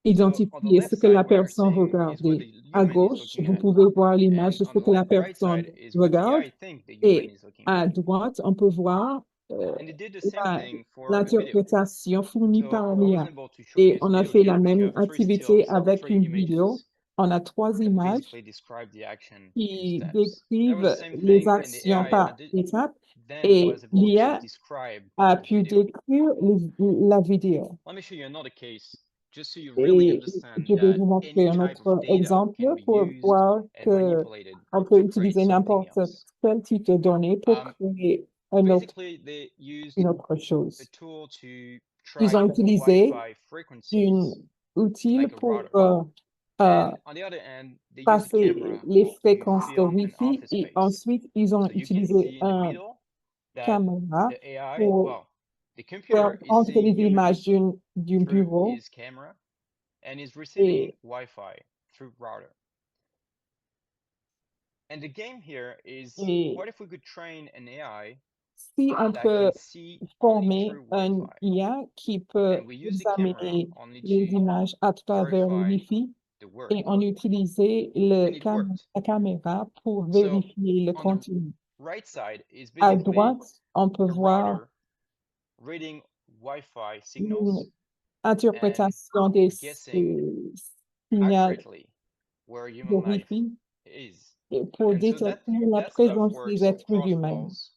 identifier ce que la personne Is what regardait. the À human is gauche, looking vous at, pouvez voir and l'image de on ce the que la right personne side is what the regarde AI think the human et is looking at. à droite, on peut voir And they did the same la- thing for the video. l'interprétation fournie So par I was l'IA. able to show Et this on a video fait here. la You même have three activité stills, avec three une vidéo. images On a 3 that images basically describe the action in qui steps. That was décrivent the same les thing, and the actions AI par étape then et was able to l'IA describe a the pu video. décrire la vidéo. Let me show you another case, just so you really Et understand je vais that vous montrer any un type of autre data exemple can be pour used voir and que manipulated on peut to create utiliser something n'importe else. quel type de données pour créer Basically, they used une autre a chose. tool to Ils ont track utilisé Wi-Fi frequencies, une outil like a pour router. And on the other end, they use a passer camera les to fréquences de film an Wi-Fi office et space. ensuite ils ont So you can utilisé see in the un middle that caméra the AI, pour well, the faire computer is prendre seeing les images humans d'un through bureau his camera and is receiving et Wi-Fi through router. And the game here is, Et what if we could train an AI si on that peut can see only former through un Wi-Fi? IA qui peut And we use the camera examiner only les to images à travers le verify Wi-Fi the word. et on utilisait And it worked. la caméra pour So vérifier le on the contenu. right side is À basically droite, on peut a voir router reading Wi-Fi une signals interprétation des guessing signaux accurately where de human life Wi-Fi is. et pour And so détecter la that stuff présence works des êtres across humains. walls,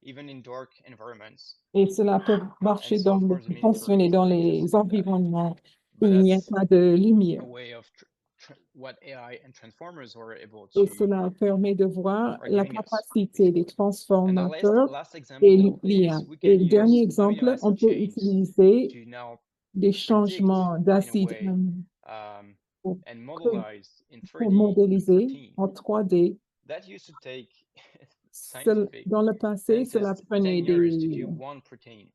even in dark environments. Et cela peut marcher And so, dans of les, course, the military fonctionner is dans not les interested in that. environnements où But il n'y a that's pas de lumière. a way of what AI and transformers were able Et to cela permet de voir are la giving us, capacité des basically. And the transformateurs last et example l'IA. is we Et can le dernier use exemple, amino on acid peut chains utiliser to now des predict changements in a d'acide way pour, and modelize in pour 3D modéliser protein. en 3D. That used to take scientific Dans le passé, cela scientists prenait 10 years to do one protein.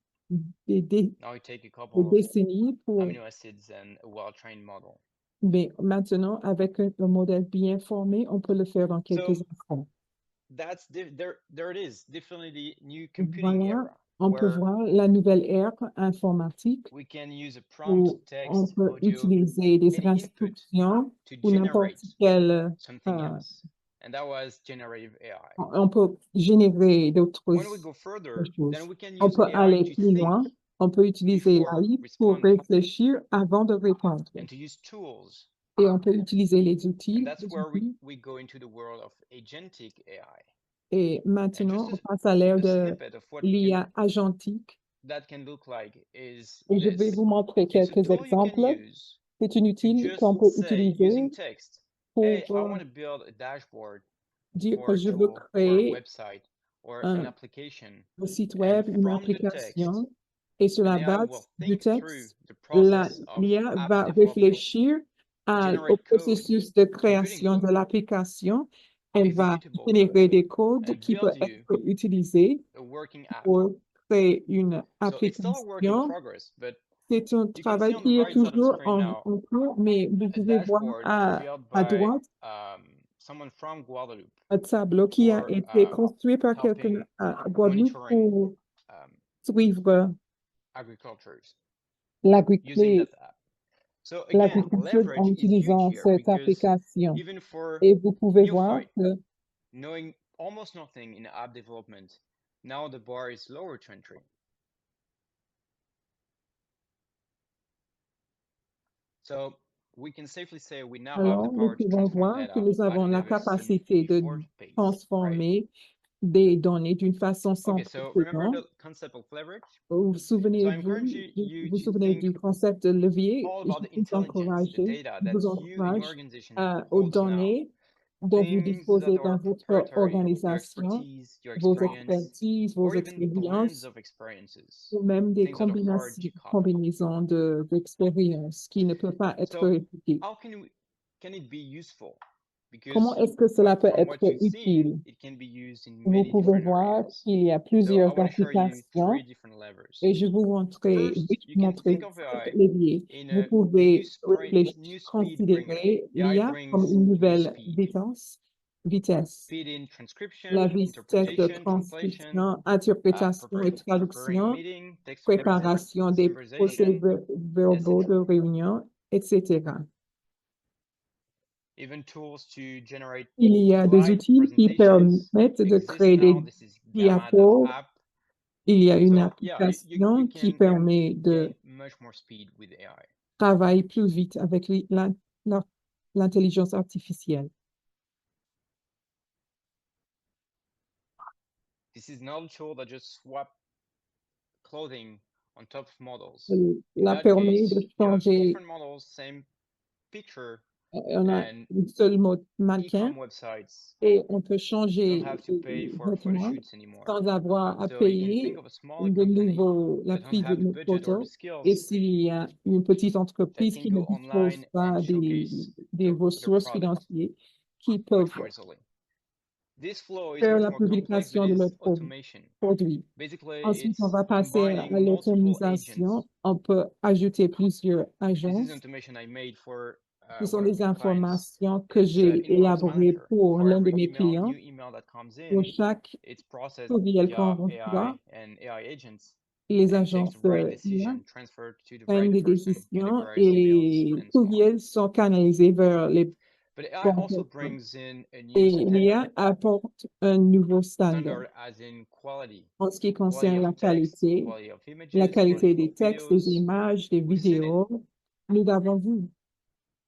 des Now we take a des couple of décennies pour amino acids and a well-trained model. Mais maintenant, avec un modèle bien formé, on peut le faire dans quelques So instants. that's there it is, definitely new computing Voilà, era on peut where voir la nouvelle ère informatique we can use a où prompt, on text, peut audio, utiliser des any input instructions to ou n'importe generate quelle. something else. And that was generative AI. On peut générer d'autres When we go further, choses. then we can On use peut AI aller to plus think loin. On peut utiliser before l'AI pour responding réfléchir avant de répondre. and to use tools. Et on peut utiliser les outils. And that's where we go into the world of agentic AI. Et And maintenant, just on passe à l'ère a de snippet of what l'IA agentique. that can look like is Et je vais this. vous montrer It's a quelques tool you can exemples. use C'est une to outil just qu'on peut say, using utiliser text, pour hey, I want to build a dashboard dire for que a je veux tool, for a créer website, or an un application. site And web, une from the text, application. Et sur an la AI will base du think through texte, the process of l'IA app va development, réfléchir au generate code, processus de computing création de code, l'application. Elle va executable générer code, des codes and qui peuvent build you être utilisés a working app. pour créer une So it's still a work in application. progress, but C'est un you can see travail on the qui est right side of the toujours screen now en cours, mais vous a pouvez voir dashboard built à by droite someone from Guadeloupe un tableau qui a for été construit par quelqu'un helping à Guadeloupe monitoring pour um, suivre agriculture using l'agriculture that app. So again, en leverage is huge utilisant here cette because application. even for Et vous pouvez voir neophyte, que knowing almost nothing in app development, now the bar is lower to entry. So we can safely say we now have the alors nous power to pouvons transform voir que data nous at avons an la ever capacité de 74 pace, right? transformer des données d'une façon sans Okay, so remember précédent. the concept of leverage? Vous So I souvenez-vous encourage you vous to souvenez think du concept de levier? all Je about the vous intelligence, the encourage, data that vous you and your encourage organization aux holds now, données dont vous things that disposez dans are votre proprietary, your organisation, expertise, your vos experience, expertises, vos or even blends expériences, of experiences, ou même des things that are hard to copy. combinaisons d'expériences qui ne peuvent pas être So répliquées. how can it be useful? Comment Because est-ce que cela peut from what être you've seen, utile? it can be used in Vous many pouvez different voir areas. qu'il y a So I plusieurs want to show you applications three different levers. et je vous montrer, First, vais you can montrer think of 5 AI leviers. in Vous a pouvez new réfléchir, speed considérer bringer. AI l'IA comme brings une new nouvelle speed. vitesse. Speed in transcription, La vitesse de interpretation, translation, transcription, interprétation et preparing a traduction, meeting, text préparation des summarization, procès-verbaux de réunion, etc. even tools to generate Il y a des slide outils qui presentations permettent de exist créer des now. This is diapos. Gamma.app. Il y a une So yeah, application you qui can permet de gain much more speed with AI. travailler plus vite avec l'intelligence artificielle. This is not a tool that just swap clothing on top of models. La that permet case, de you have changer, different models, same picture, on a and une seule mannequin e-com websites et on peut don't changer have to pay les for the vêtements shoots anymore. sans avoir à So you can payer think of a smaller de company nouveau la that don't prise have the de budget or the photos. Et skills s'il y a une petite that entreprise can qui ne go dispose online pas and des showcase their ressources product financières qui much peuvent more easily. This flow is faire much la more complex, publication but de it's leur automation. produit. Basically, Ensuite, on it's va passer à combining multiple l'automatisation. agents. On peut ajouter plusieurs This is agences. automation I made for Ce sont one of des my clients. informations que It's j'ai inbox élaborées manager. pour For l'un de every mes email, clients. new email that comes Pour in, chaque it's processed courriel qu'on via reçoit, AI and AI agents les and takes agences the right IA decision, transferred to the prennent right des person to the décisions correct et emails, les and so on. courriels sont canalisés vers les But AI bons also personnes. brings in a new Et standard, l'IA apporte un nouveau standard standard as in quality. en ce qui Quality concerne of la text, qualité, quality of images, la qualité quality des of textes, des videos. images, des We've seen it. vidéos. Nous l'avons vu.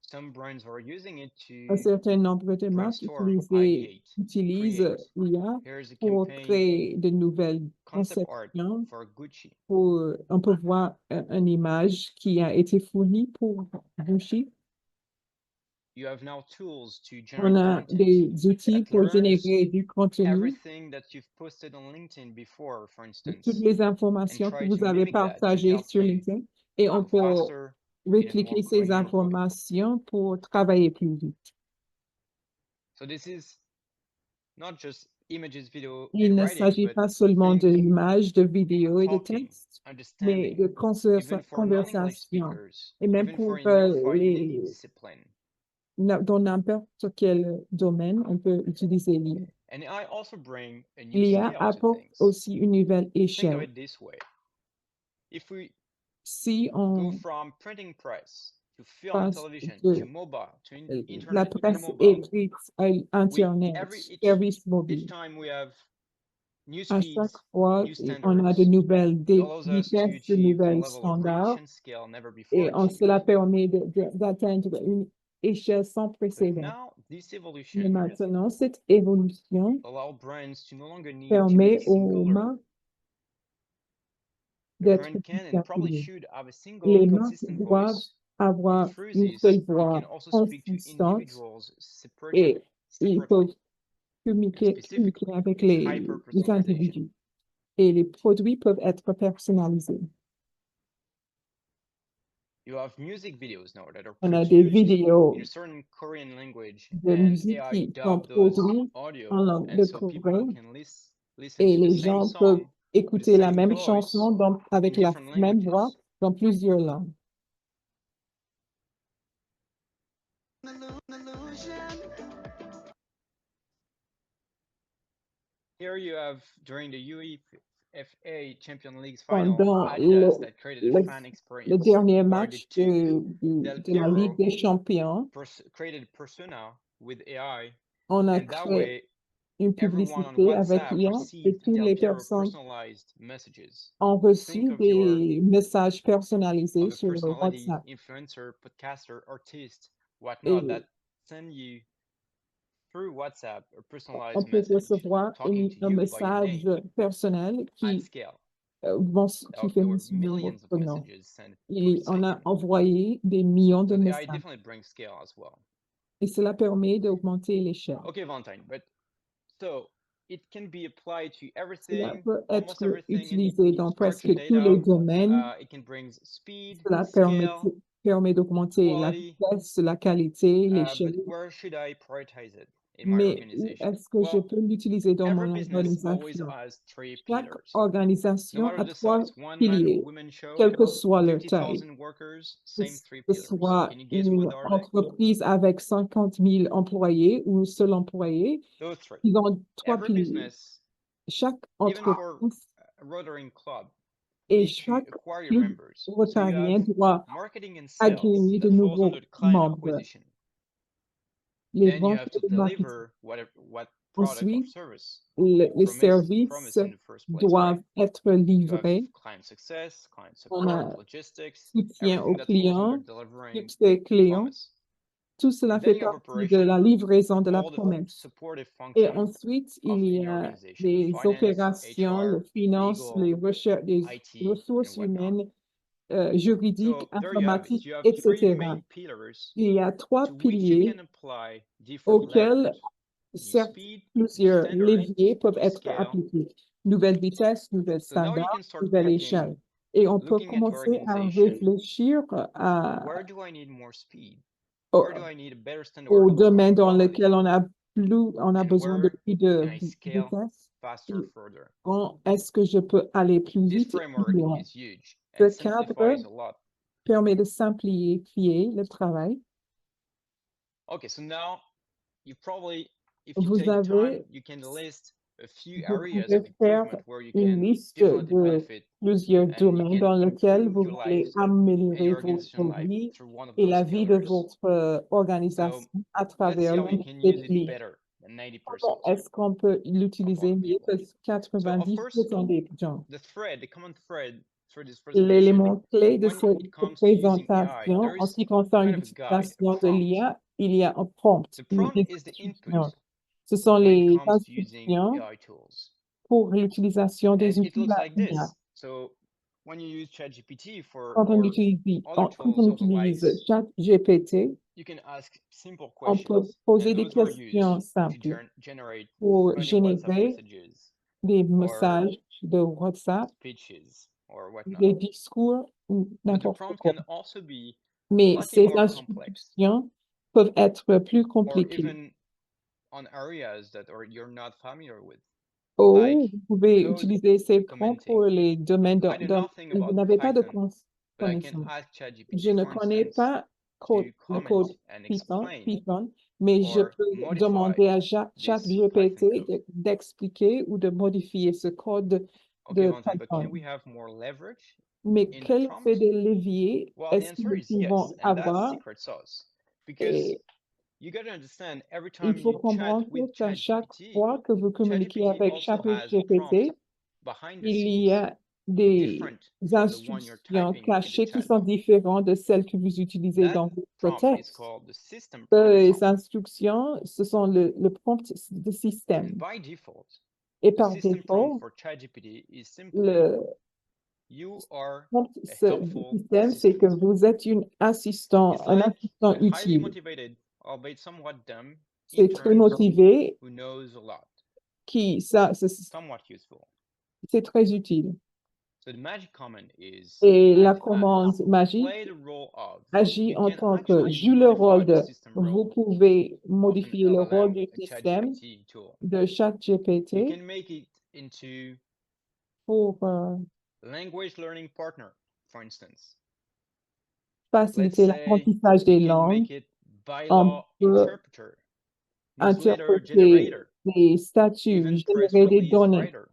Some brands are using it Un to certain nombre de marques brainstorm, ideate, utilisent create. l'IA Here's a pour campaign créer de nouvelles concept art conceptions. for Gucci. On peut voir une image qui a été fournie pour Gucci. You have now tools to On generate a content des outils that pour learns générer du contenu, everything that you've posted on LinkedIn before, for instance, toutes les and informations que try vous to avez mimic that to partagées help sur you LinkedIn et on go peut faster in a more répliquer ces granular way. informations pour travailler plus vite. So this is not just images, video, Il and ne writing, s'agit but pas seulement de think l'image, de vidéos et de talking, textes, mais understanding, de even for non-English conversation. speakers, Et même even pour for nearfight in any les discipline. dans n'importe quel domaine, on peut utiliser l'IA. And I also bring a new L'IA scale to apporte things. aussi une nouvelle Think of échelle. it this way. If we Si go on from printing press to film passe television de to mobile to la internet and presse mobile, écrite à Internet, service each mobile, time we have new à speeds, chaque fois, new on a de standards. nouvelles It allows us to vitesses, de achieve a nouvelles level of standards, reach and scale never before et cela achieved. permet d'atteindre une échelle sans But précédent. now this Mais evolution maintenant, cette évolution allows brands to no longer need to permet be aux singular. marques A d'être brand can and probably particulières. should have a Les single marques consistent doivent voice. avoir And through une this, seule you voix can also speak to consistante individuals et ils separately peuvent and communiquer specifically. avec It's les hyper-personalization. individus. Et les produits peuvent être personnalisés. You have music videos now that are On a des produced vidéos in a certain Korean language de and musique AI qui sont dub those produites audio, en langue and de so people coréen can listen et to the les same gens peuvent song with the écouter la same même voice chanson avec in la different même voix languages. dans plusieurs langues. Here you have during the UEFA Champions League final, Pendant Adidas that created a fan le experience dernier where they match took de la Piero, Ligue des Champions, created persona with AI, on a and that créé way une everyone on publicité avec WhatsApp l'IA et received toutes Del les Piero personnes personalized messages. ont So reçu think of your des messages personnalisés of a sur le personality, WhatsApp. influencer, podcaster, artist, whatnot Et that send you through WhatsApp a On personalized peut message recevoir talking to un you by your message name personnel at qui, scale. qui fait There were mention de millions of votre nom. messages sent On a second. envoyé des millions de So the AI messages definitely brings scale as well. et cela permet d'augmenter l'échelle. Okay, Valentine, but so it can be applied to Cela everything, peut almost être everything, and utilisé it dans structured presque tous les data. domaines. It can bring speed, Cela scale, permet d'augmenter la quality. vitesse, la qualité, But l'échelle. where should I prioritize it in my Mais où organization? est-ce que je Well, peux l'utiliser dans every mon business always organisation? has three Chaque pillars. No organisation matter a the trois size, one man, piliers, woman show, quelle que soit leur taille. 50,000 workers, Que same three ce pillars. soit Can you guess une what are they? entreprise avec 50 000 employés ou un seul employé, Those three. ils ont trois Every piliers. business, Chaque even for entreprise a Rotary Club, et need to chaque acquire club members. So you rotarien have doit marketing and sales acquérir de that falls nouveaux under the client membres. acquisition. Les Then you ventes have et to le marketing. deliver what product or Ensuite, service les promised services in the first place, right? doivent être You have livrés. client success, client On a support, logistics, soutien aux everything that falls under clients, delivering succès the clients. promise. Tout cela And fait then you have partie de la operation, livraison de la all the promesse. supportive Et functions ensuite, of il y any a organization, les finance, opérations, les HR, finances, les legal, recherches, les IT, ressources and whatnot. humaines, juridiques, So there you have it. informatiques, You have three etc. main pillars Il y a trois to which you piliers can apply different auxquels levers. The certes speed, plusieurs standard, leviers peuvent the être scale. appliqués. Nouvelle vitesse, nouvelle So now you standard, can start nouvelle tracking, échelle. Et on peut looking at your commencer à organization. réfléchir Where do I need more speed? au, Where do I need a better standard au of domaine dans quality? lequel on a And besoin de where plus de can I scale vitesse. faster Et further? quand est-ce que je peux aller plus This vite et plus framework loin? is huge Ce and cadre simplifies a lot. permet de simplifier le travail. Okay, so now you probably, if you Vous take time, avez, you can list a few vous areas pouvez of faire improvement where you une can liste definitely de benefit plusieurs and you domaines dans can lesquels improve vous your voulez lives and améliorer your votre organization life vie through one of et la those vie de pillars. votre So organisation à let's see travers how l'un you de can ces use it piliers. better than 90%. Comment est-ce qu'on peut of l'utiliser other mieux people. que So of course, 90% des gens? the common thread through this presentation, L'élément clé de when cette it comes to using AI, présentation, there en is ce qui concerne kind of a guide, a l'utilisation de prompt. l'IA, il y a un prompt, The une prompt is the instruction. input Ce sont when it les comes to using instructions AI tools. pour l'utilisation And des it outils looks like d'IA. this. So when you use ChatGPT for Quand on or utilise, other quand on tools of the likes, utilise ChatGPT, you can ask simple on peut questions, poser and des those are questions used to simples generate pour funny WhatsApp générer messages des or messages de WhatsApp, speeches or whatnot. des discours, ou But the n'importe prompt quoi. can also be Mais slightly ces more complex, instructions peuvent être plus or compliquées. even on areas that you're not familiar with, Ou like vous pouvez code utiliser ces prompts pour commenting. les domaines I know dans nothing lesquels vous about n'avez pas de Python, but I can connaissances. ask ChatGPT, Je ne for connais instance, pas to le comment code and Python, explain mais je or peux modify demander à this Python ChatGPT code. d'expliquer ou de modifier ce code Okay, de Valentin, but can Python. we have more leverage Mais in quel prompt? fait de levier Well, the est-ce que answer nous is yes, pouvons and that's avoir? secret sauce. Because Et you got to understand, every il time faut you chat comprendre with qu'à chaque ChatGPT, fois que vous communiquez ChatGPT avec also has a prompt ChatGPT, behind the il y scenes, a des different from the one you're instructions typing in the cachées qui chat. sont différentes de celles que vous utilisez That dans votre prompt is texte. called the system prompt. Ces instructions, ce sont le prompt de And système. by default, Et the par system prompt défaut, for ChatGPT is simply le you are prompt a du helpful système, c'est que assistant. vous êtes It's un like assistant a highly utile. motivated, albeit somewhat dumb, C'est très intern motivé, who knows a lot, c'est somewhat useful. très utile. So the magic command is Et la act as, commande magique play the role of. agit You en can tant que actually joue le rôle modify the de. system Vous role pouvez of an modifier le rôle LLM, du a système ChatGPT tool. de You ChatGPT can make it into pour language learning partner, for instance. Let's faciliter say l'apprentissage des you can langues. make it On bylaw peut interpreter, newsletter interpréter generator, des statuts, even press générer des release données writer,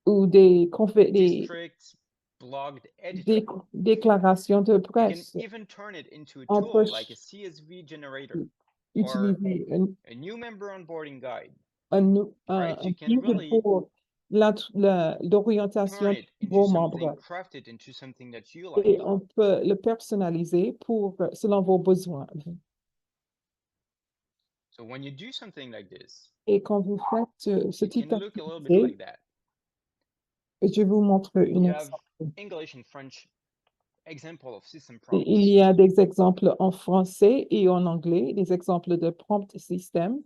ou des district blogged editor. déclarations de You can presse. even turn it into a On peut tool like a CSV generator or utiliser a new member onboarding guide, un right? You can guide really pour l'orientation turn de it into vos something, membres. craft it into something that you Et like. on peut le personnaliser selon vos besoins. So when you do something like this, Et quand vous faites ce it type can look a little bit d'activité, like that. je vous montre une You have exemple. English and French example of system Il prompts. y a des exemples en français et en anglais, des exemples de prompt system.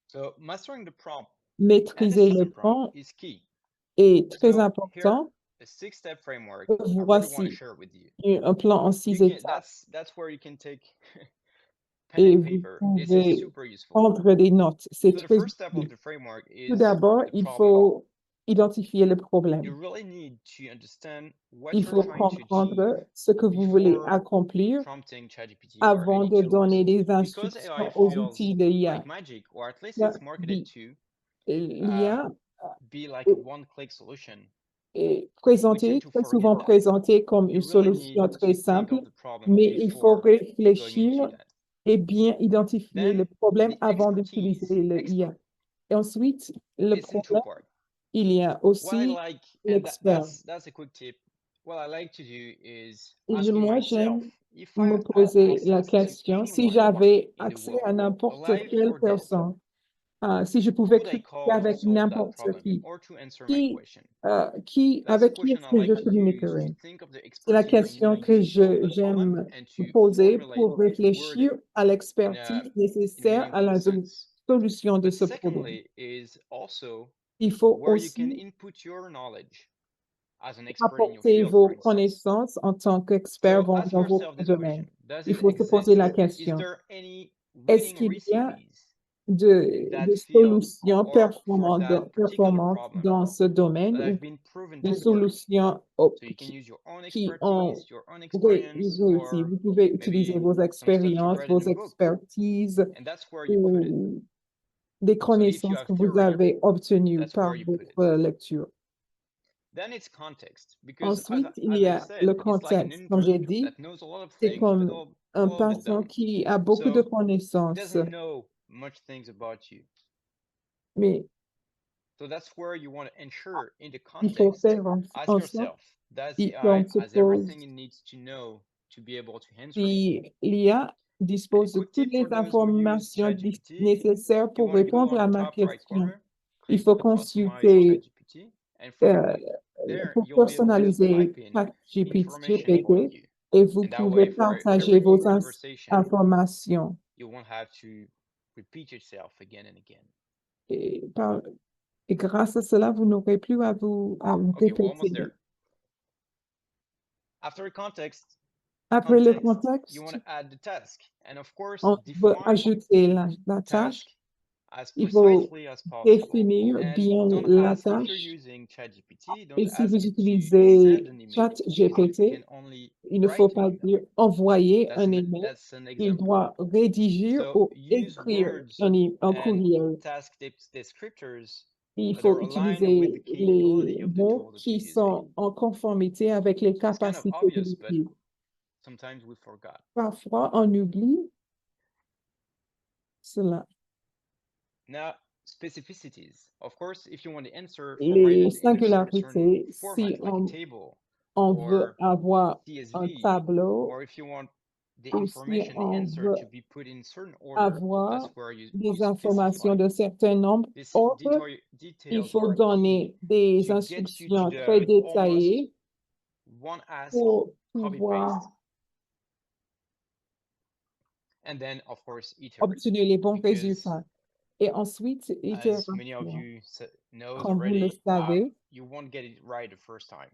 So mastering the prompt and the Maîtriser le system prompt prompt is key. est très So here, important. a 6-step framework I really want to Voici share with you. un plan en 6 You can, étapes that's where you can take pen et and vous paper. This is pouvez super useful. prendre des notes. C'est So the très first step of utile. the framework is Tout d'abord, the il problem. faut identifier le You problème. really need to understand what Il you're faut trying to achieve comprendre ce que vous voulez before accomplir prompting ChatGPT or avant any de tools. donner des Because AI instructions aux feels outils de l'IA. like magic, or at least Là, it's marketed to L'IA be like a one-click solution. est We présentée, tend to très forget souvent that. présentée comme You une really need solution to très think simple, of the problem mais il faut before going réfléchir into that. et bien identifier Then le problème the avant expertise, d'utiliser le IA. Et ensuite, le it's in two problème, parts. il y a What I aussi like, and l'expert. that's a quick tip. What I like to do is Et asking moi, myself j'aime if I me had poser la access to question, si anyone j'avais in the accès world, à n'importe alive quelle or dead, personne, si je pouvais who would I communiquer call to avec solve that n'importe problem qui, or to answer my qui, question? That's a avec qui question est-ce I que like je to use to communiquerais? think of the C'est la expertise I question need que to solve the problem j'aime and to poser formulate pour it, word réfléchir it à in l'expertise a nécessaire à meaningful la sense. solution de But ce problème. secondly is also Il faut where you can aussi input your knowledge as an expert in your apporter field, for vos instance. connaissances en tant qu'expert So ask dans yourself votre this domaine. question. Does Il it faut se poser la exist? Is question, there any est-ce winning qu'il y a recipes de in that field solutions or for performantes, that particular performantes problem dans ce domaine that ou have been proven des to work? solutions So you can use your own qui ont expertise, your own experience, réussi? Vous or pouvez utiliser maybe vos some stuff you expériences, read vos in a book, expertises and that's where you put it. ou des So if you connaissances have que vous theory, avez obtenues that's par where you put it. votre lecture. Then it's context, because Ensuite, il as y I a said, le it's like an contexte. Comme j'ai intern dit, that knows a lot of c'est things, but comme a un little bit patient dumb. qui a beaucoup de So he connaissances, doesn't know much things about you. mais So that's where you want to ensure in the il faut context, faire en ask sorte yourself, does qu'on AI se has pose everything it needs to know to be able to answer you? si l'IA And a dispose de quick toutes tip for les those who use informations ChatGPT, nécessaires you pour want to go répondre on à the ma top right question. corner, Il click faut Customize consulter ChatGPT, and from there pour you'll be able to personnaliser type in ChatGPT information about you. et vous And that pouvez way, for partager every vos new conversation, informations. you won't have to repeat yourself again and again. Et grâce à cela, vous n'aurez plus à vous Okay, we're almost répéter. there. After context, Après le you contexte, want to add the task. And of course, on veut define ajouter la tâche. task as Il faut precisely as possible. définir And bien don't la ask if you're tâche. using ChatGPT, don't Et si ask vous it to utilisez send an email, because you ChatGPT, can only il ne faut write an pas email. dire envoyer un email. That's an Il example. doit rédiger So ou use écrire words un and courriel. task descriptors Il that faut are aligned with the utiliser capability les of the mots tool that qui you're using. sont en conformité avec les It's kind of capacités de obvious, but l'outil. sometimes we forgot. Parfois, on oublie cela. Now, specificities. Of course, if you want the answer Les formatted in a certain singularités, format, si like a table, on veut or avoir un CSV, tableau, or if you want the ou si information, the on answer veut to be put in certain order, avoir that's where you des specify. informations de certains nombres, This ordres, il details faut are donner key des to get you instructions to très the almost détaillées one ask, pour copy pouvoir paste, and then of course iterate. obtenir les bons Because résultats. Et ensuite, as many of itération. you knows Comme vous le already, savez, you won't get it right the first time.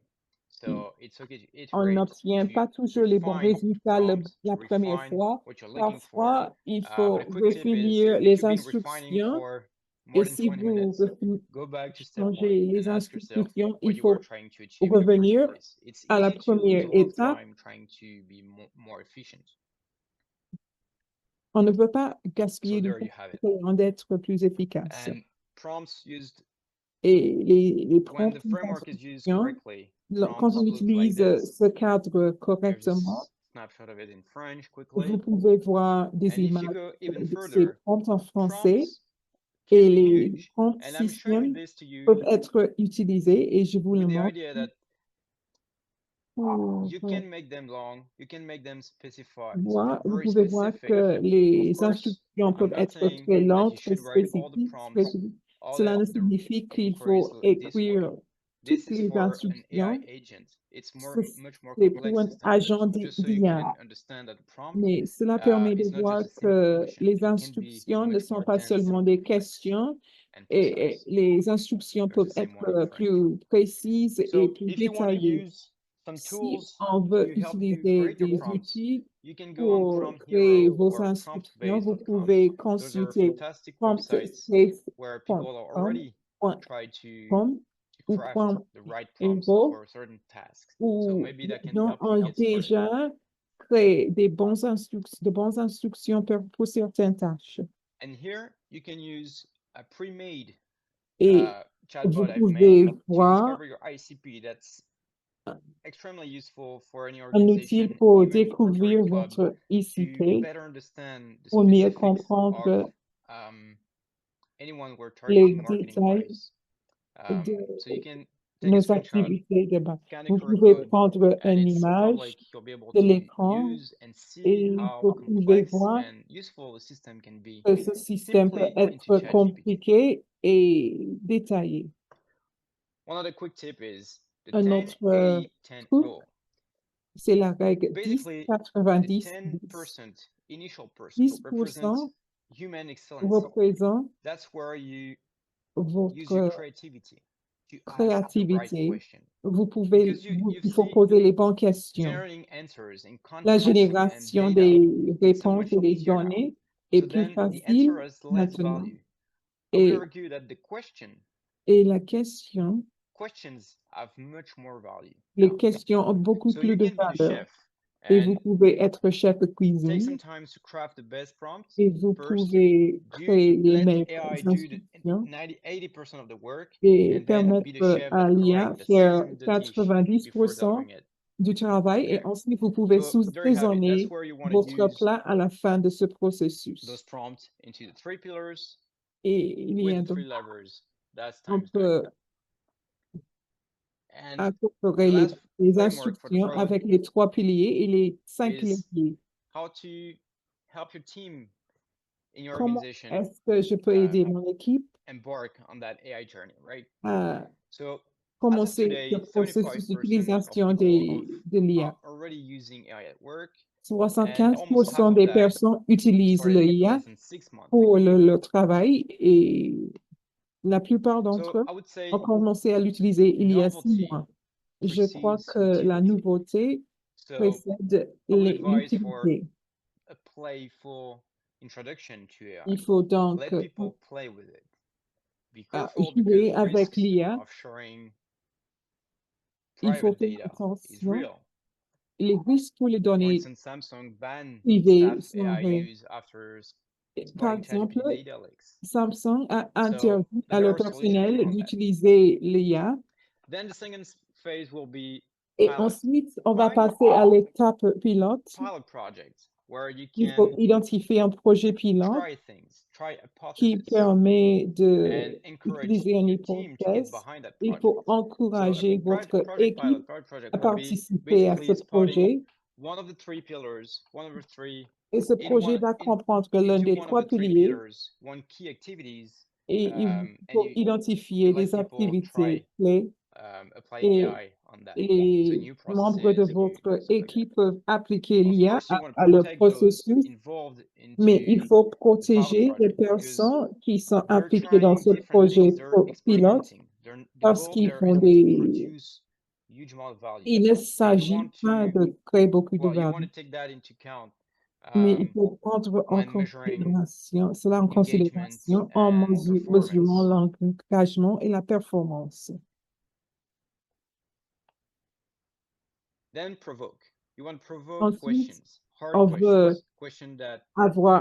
So it's okay to on iterate, n'obtient to pas toujours les bons refine résultats prompts, la to première refine fois. what you're looking for. Parfois, il But faut a quick tip is définir if les you've been refining instructions. for Et more than si 20 vous minutes, go back to step one changez les and ask yourself instructions, what il you were faut trying to achieve in the first revenir place. It's à la easy to lose première a lot of étape. time trying to be more efficient. On ne peut pas So gaspiller du there you temps have it. essayant d'être plus efficace. And prompts used Et les when prompts the framework is used d'instruction, correctly. quand Prompts on look like utilise this. ce cadre Here's correctement, a snapshot of it in French vous quickly. pouvez voir des And if you images go even de ces further, prompts en français prompts et can be les huge. prompts And I'm showing systèmes this to you peuvent être utilisés et je vous le with the montre idea that pour You can make them long, you can make them voir, vous very pouvez voir specific. que les Of course, instructions I'm peuvent not être saying très that you lentes, très should write all the spécifiques, prompts, Cela ne signifie qu'il faut écrire This toutes is les for an AI instructions. agent. It's much more C'est complex pour un system, agent just so you d'IA. can understand that the prompt Mais cela permet de is not voir just a simple que question. les It can be instructions ne much sont more pas dense seulement and des complex questions, and et precise. les instructions There's peuvent the same one I'm être referring to. plus précises et So plus if you want to détaillées. use some Si tools on veut to help you utiliser create your des prompts, outils you can go on pour Prompt créer Hero vos or instructions, vous promptbase.com. pouvez Those are consulter fantastic websites where people are already try .com to ou craft the right prompts .info for certain tasks. So où maybe that les can gens help you ont get started. déjà créé de bonnes instructions pour certaines tâches. And here you can use a pre-made Et chatbot vous I've pouvez made to voir discover your ICP. That's extremely useful for any un organization, outil pour even découvrir Rotary Club, votre to ICP, better understand the pour mieux specifics comprendre of anyone we're les targeting détails marketing-wise. de So you can take a nos screenshot, activités de base. scan the Vous QR pouvez code, prendre and une it's image public. You'll be able de to l'écran use and see et how vous pouvez complex voir and useful the system can be que ce système peut simply into être ChatGPT. compliqué et détaillé. One other quick tip is the Un 10, autre 80, 10 truc, rule. c'est la règle Basically, 10-90-10. the 10% initial person 10% represents human excellence. représente That's where you use your votre creativity to ask the right créativité. question. Vous pouvez, Because you il faut see, poser les bonnes questions. generating answers in La context and génération data, des it's so réponses much et des easier now. données est So plus then the facile answer has less maintenant. value. I would Et, argue that the questions la question, have much more value les now. questions ont beaucoup So plus you de can be the valeur. chef Et vous and pouvez être chef de take cuisine some time to craft the best prompts. et vous First, pouvez créer les let meilleures the AI do the instructions 80% of the work et and then be the permettre chef à that l'IA correct, that faire season the dish before 90% delivering it. du travail et Okay. ensuite vous pouvez So there you have it. That's saisonner where you want to votre use plat à la fin de ce those processus. prompts into the 3 pillars Et il y a with 3 donc, levers. That's on times 9. peut And incorporer the les last framework for the instructions pro avec les 3 piliers et les 5 is leviers. how to help your team in your Comment organization est-ce que je peux aider mon équipe embark on that AI journey, right? à So as of commencer today, ce processus 75% d'utilisation of people de l'IA? are already using AI at work, and 75% almost half of des that personnes utilisent started in l'IA less than 6 months pour ago. le travail et la plupart d'entre So eux I would say ont commencé à l'utiliser il y a 6 novelty mois. Je crois precedes que la utility. nouveauté So précède I would advise for l'utilité. a playful introduction to AI. Il faut donc Let people play with it. Be careful jouer because avec risks l'IA. of sharing Il faut private faire data is attention. real. Les risques pour les For données instance, Samsung banned privées staff sont AI réels. use after Par spotting ChatGPT exemple, data leaks. Samsung a So interdit à there leur are solutions personnel around that. d'utiliser l'IA. Then the second phase will be Et pilot. ensuite, on va Find passer à l'étape pilote. pilot projects where you Il faut can identifier un projet pilote try things, try qui hypotheses, permet and encourage d'utiliser une your team to get hypothèse. behind that Il project. faut So encourager votre project pilot équipe project à will be participer à basically ce spotting projet. one of the 3 pillars, one of the 3 Et ce projet va comprendre l'un into des one 3 of the 3 piliers pillars, one key activities, et il and faut you identifier let des people activités try clés applying et AI on that. So les new membres de processes, votre stuff like that. équipe peuvent appliquer Of l'IA course, you want to à leur protect those processus, involved mais il into faut the pilot protéger les project because personnes qui sont they're impliquées dans trying ce different projet things, they're pilote experimenting. The parce goal qu'ils there font is not to des... produce huge amount of value. Il ne So you s'agit want pas to, de créer beaucoup de well, you want valeur, to take that into account mais il faut prendre en when measuring cela en engagement considération en and mesurant performance. l'engagement et la performance. Then provoke. You want to provoke Ensuite, questions, hard on veut questions that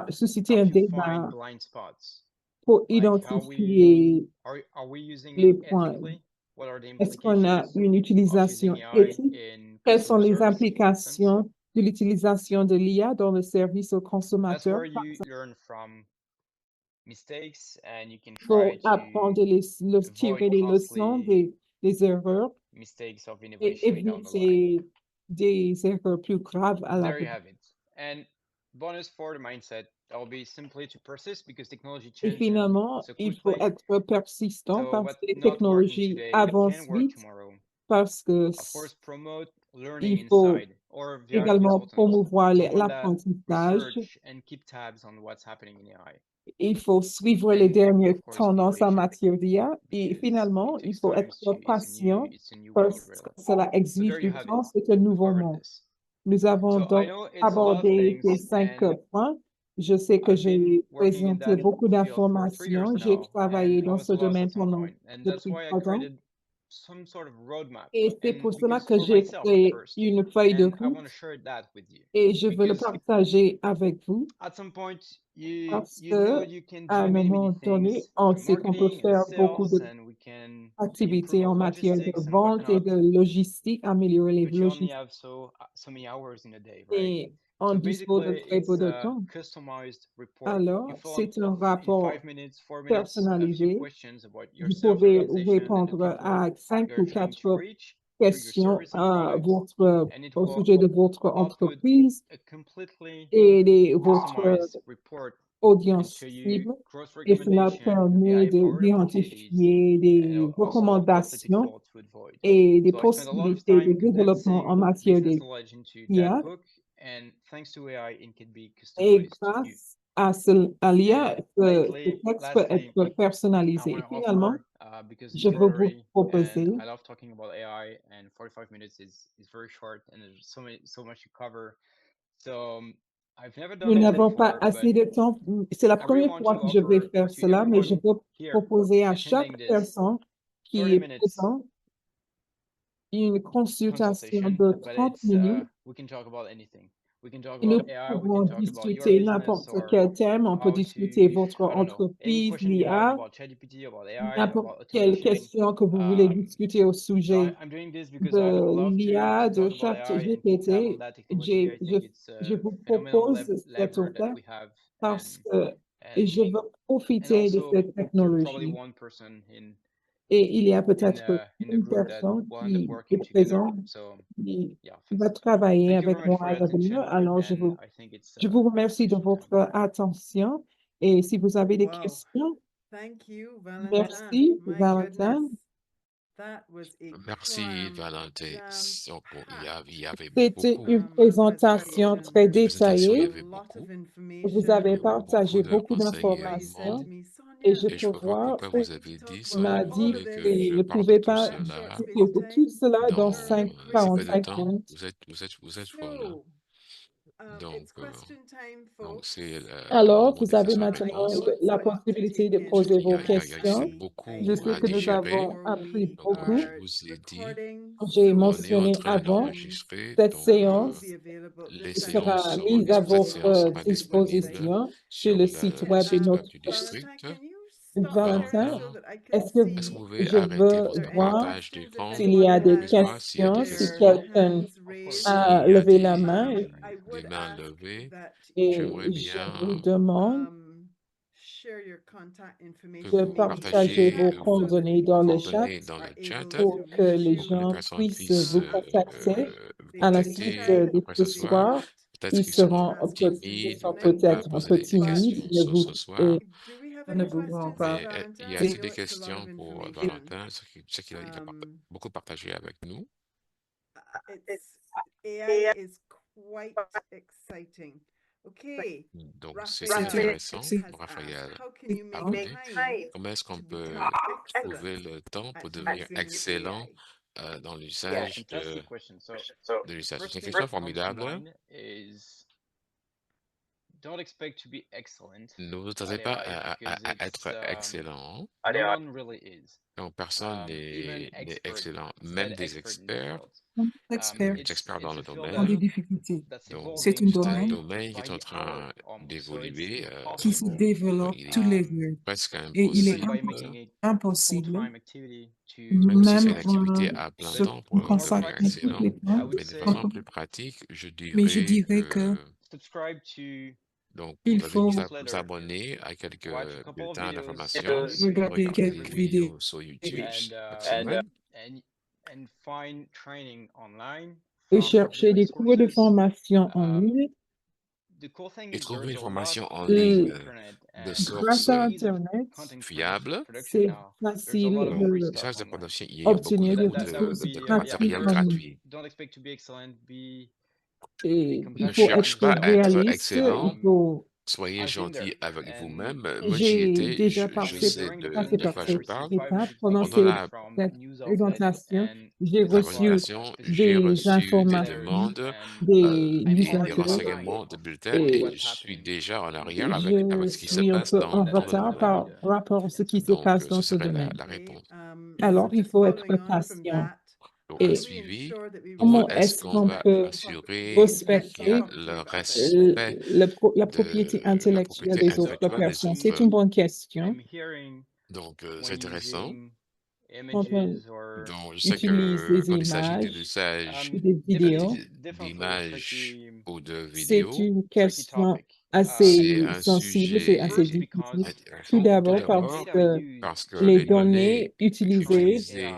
susciter un help you find débat blind spots. pour Like identifier are we using les it points. ethically? What are the Est-ce qu'on a implications une of utilisation using AI éthique? in Quelles sont customer les service, for instance? implications de l'utilisation de l'IA dans le service aux That's consommateurs? where you learn from mistakes and you can Il faut try to apprendre tirer les leçons avoid costly des erreurs mistakes of et innovation down the line. éviter des erreurs plus graves à There you l'avenir. have it. And bonus for the mindset, that will be simply to persist because technology Et changes finalement, so il faut quickly. être persistant So parce what que les not working technologies today avancent can work vite, tomorrow. parce que Of course, promote learning il faut inside or via également consultants, promouvoir someone that l'apprentissage. research and keep tabs on what's happening in AI. Il faut suivre les And dernières of course, be tendances en patient matière d'IA et because finalement, it il takes faut time. être It's patient a new way parce of que life. cela So exige there you du have temps, it. c'est un We nouveau covered monde. this. Nous avons So I donc know it's a lot of abordé ces things, 5 and points. Je sais que I've been j'ai working in présenté that beaucoup field for 3 years d'informations. J'ai now, travaillé and I dans was ce lost domaine at some pendant point. And that's depuis why I 3 ans. created some sort of roadmap, Et c'est and pour cela because que for j'ai myself créé first, une feuille de and I want route to share that with you. et je veux le Because partager avec vous at some point, you parce know que you can à do un many moment donné, things on through sait qu'on peut marketing and faire beaucoup sales, and we can improve d'activités our en matière de logistics and vente et whatnot. de logistique, améliorer les But you only logistiques. have so many hours in a day, right? Et on So dispose de basically, très peu it's de a temps. customized report. You Alors, fill c'est up un in rapport 5 minutes, 4 minutes, a few personnalisé. questions about Vous yourself, pouvez organization, and the répondre people à 5 you're ou trying 4 to reach through your questions service and products, and it au will sujet de votre output entreprise a completely et votre customized report audience and show you cible. growth Et cela recommendation, permet AI-powered opportunities, d'identifier des and also what complex recommandations pitfalls to avoid. et des So I spent a lot of possibilités de time développement en condensing matière business de knowledge into IA. that book, and thanks to AI, it can be Et customized to you. grâce à l'IA, And ce lastly, texte peut être personnalisé. I Et want to finalement, offer, because je it's veux vous Rotary, and proposer, I love talking about AI, and 45 minutes is very short, and there's so much to cover. So I've never nous done it n'avons pas before, assez but de temps. C'est la I really première want fois to que je vais offer faire to cela, mais je everyone veux here proposer à attending chaque this personne qui 30 est minutes présente une consultation consultation, de but 30 it's minutes. we can talk about anything. We can talk Et nous about AI, we pouvons can talk about your discuter business, n'importe or quel thème. On peut how to discuter votre I don't know, any entreprise, question you have l'IA, about ChatGPT, about AI, n'importe about quelle automation. question que vous voulez discuter au So sujet I'm doing this because I would de love l'IA, to de talk about AI and keep tab ChatGPT. on that technology. I think it's Je a vous phenomenal propose cette lever that offre we have, parce and que je veux and profiter de also cette there's probably technologie. one person Et il y a in peut-être the une group that personne will end up qui working est together. présente, So qui yeah, va travailler thank you very avec much moi for à your l'avenir. attention, Alors, and I think it's je vous remercie de question time. votre attention. Et si vous avez des Wow. questions, Thank you, Valentin. merci, My Valentin. goodness. That was a Merci, cram Valentin. jam Donc, il y avait C'était beaucoup une présentation presentation. très de présentations, il y détaillée. avait A lot of beaucoup. Vous avez information. partagé beaucoup You said d'informations to me, et Sonia, je Et je peux peux voir voir, pourquoi I'd vous like you avez to dit talk ça. m'a about Vous dit all of voulez que this qu'il ne je parle de pouvait tout pas in cela short space discuter of de time. tout cela dans dans si peu 45 de temps. minutes. Vous êtes fort là. So, Donc, it's question time, donc folks. c'est le Alors, moment vous des avez questions et maintenant réponses. la possibilité de poser vos C'est questions. beaucoup Je sais à que nous digérer. avons appris Donc, comme beaucoup. je vous ai dit, J'ai on est en mentionné train avant, d'enregistrer. cette Donc, séance les sera séances seront mise à cette séance votre sera disponible disposition sur sur le site web de site notre web du district. Valentin. Est-ce que vous pouvez Je arrêter veux votre voir partage d'écran s'il y a pour que des je puisse voir s'il y a des questions, si questions? quelqu'un S'il a y a levé la main des mains levées, et j'aimerais je bien vous demande que de vous partager partagiez vos coordonnées dans le chat coordonnées dans le chat pour que les pour que les gens personnes puissent puissent vous contacter vous à la suite contacter de après ce ce soir. soir. Peut-être Ils qu'ils seront seront timides, ils peuvent pas peut-être un poser peu des timides, questions ne ce soir. ne voudront pas. Mais y a-t-il des questions pour Valentin? Je sais qu'il a beaucoup partagé avec nous. AI is quite exciting. Okay. Donc, c'est intéressant. Raphaël a demandé comment est-ce qu'on peut trouver le temps pour devenir excellent dans l'usage de l'usage. C'est une question formidable. Don't expect to be excellent. Ne vous attendez pas à être excellent. No one really is. Donc, personne n'est excellent, même des experts. Experts dans le domaine. Dans des difficultés. Donc, C'est un un domaine qui est en train d'évoluer. Qui se développe tous les jours. Presque Et il est impossible, impossible, même si c'est une même activité à plein temps pour devenir excellent, mais de façon plus pratique, je dirais que donc, il vous faut devez vous abonner à quelques bulletins d'information, regarder regarder quelques des vidéos vidéos sur YouTube chaque semaine. and find training online et from chercher des different cours de sources. formation en ligne. The cool thing Et is trouver une there's a lot formation en on the ligne internet de and sources Grâce à ease of Internet, content fiables. production c'est now. There's a facile lot of Donc, free de stuff recherche de online. production, il y a beaucoup obtenir des That would ressources be de matériel gratuites en ligne. gratuit. don't expect to be excellent, be Et il Ne faut cherche être pas à être réaliste, il excellent. faut... Soyez I've been gentil there avec and vous-même. Moi, j'y J'ai étais. déjà Je passé sais during the passé de par pandemic, quoi I je cette parle. received 500 étape pendant Pendant la from cette news outlets présentation. and J'ai this is why reçu présentation, j'ai des reçu des informations, demandes, des et des newsletters renseignements de bulletins et et je suis déjà en arrière je avec ce qui se suis un passe peu en dans le retard domaine. par rapport à ce qui se Donc, passe dans ce ce serait domaine. la réponse. Alors, il just faut être following on from patient. that, Donc, Et un suivi, comment comment est-ce est-ce qu'on qu'on va peut assurer qu'il y respecter a le respect la de propriété la intellectuelle propriété des autres intellectuelle des personnes? C'est autres? une bonne question. I'm hearing Donc, c'est when intéressant. using Quand on images or Donc, je sais utilise que des quand il s'agit de images l'usage ou des vidéos, d'images ou de c'est vidéos, une tricky question topic. c'est assez un sensible, c'est assez sujet difficile. intéressant. Tout Tout d'abord d'abord, parce que les les données données utilisées utilisées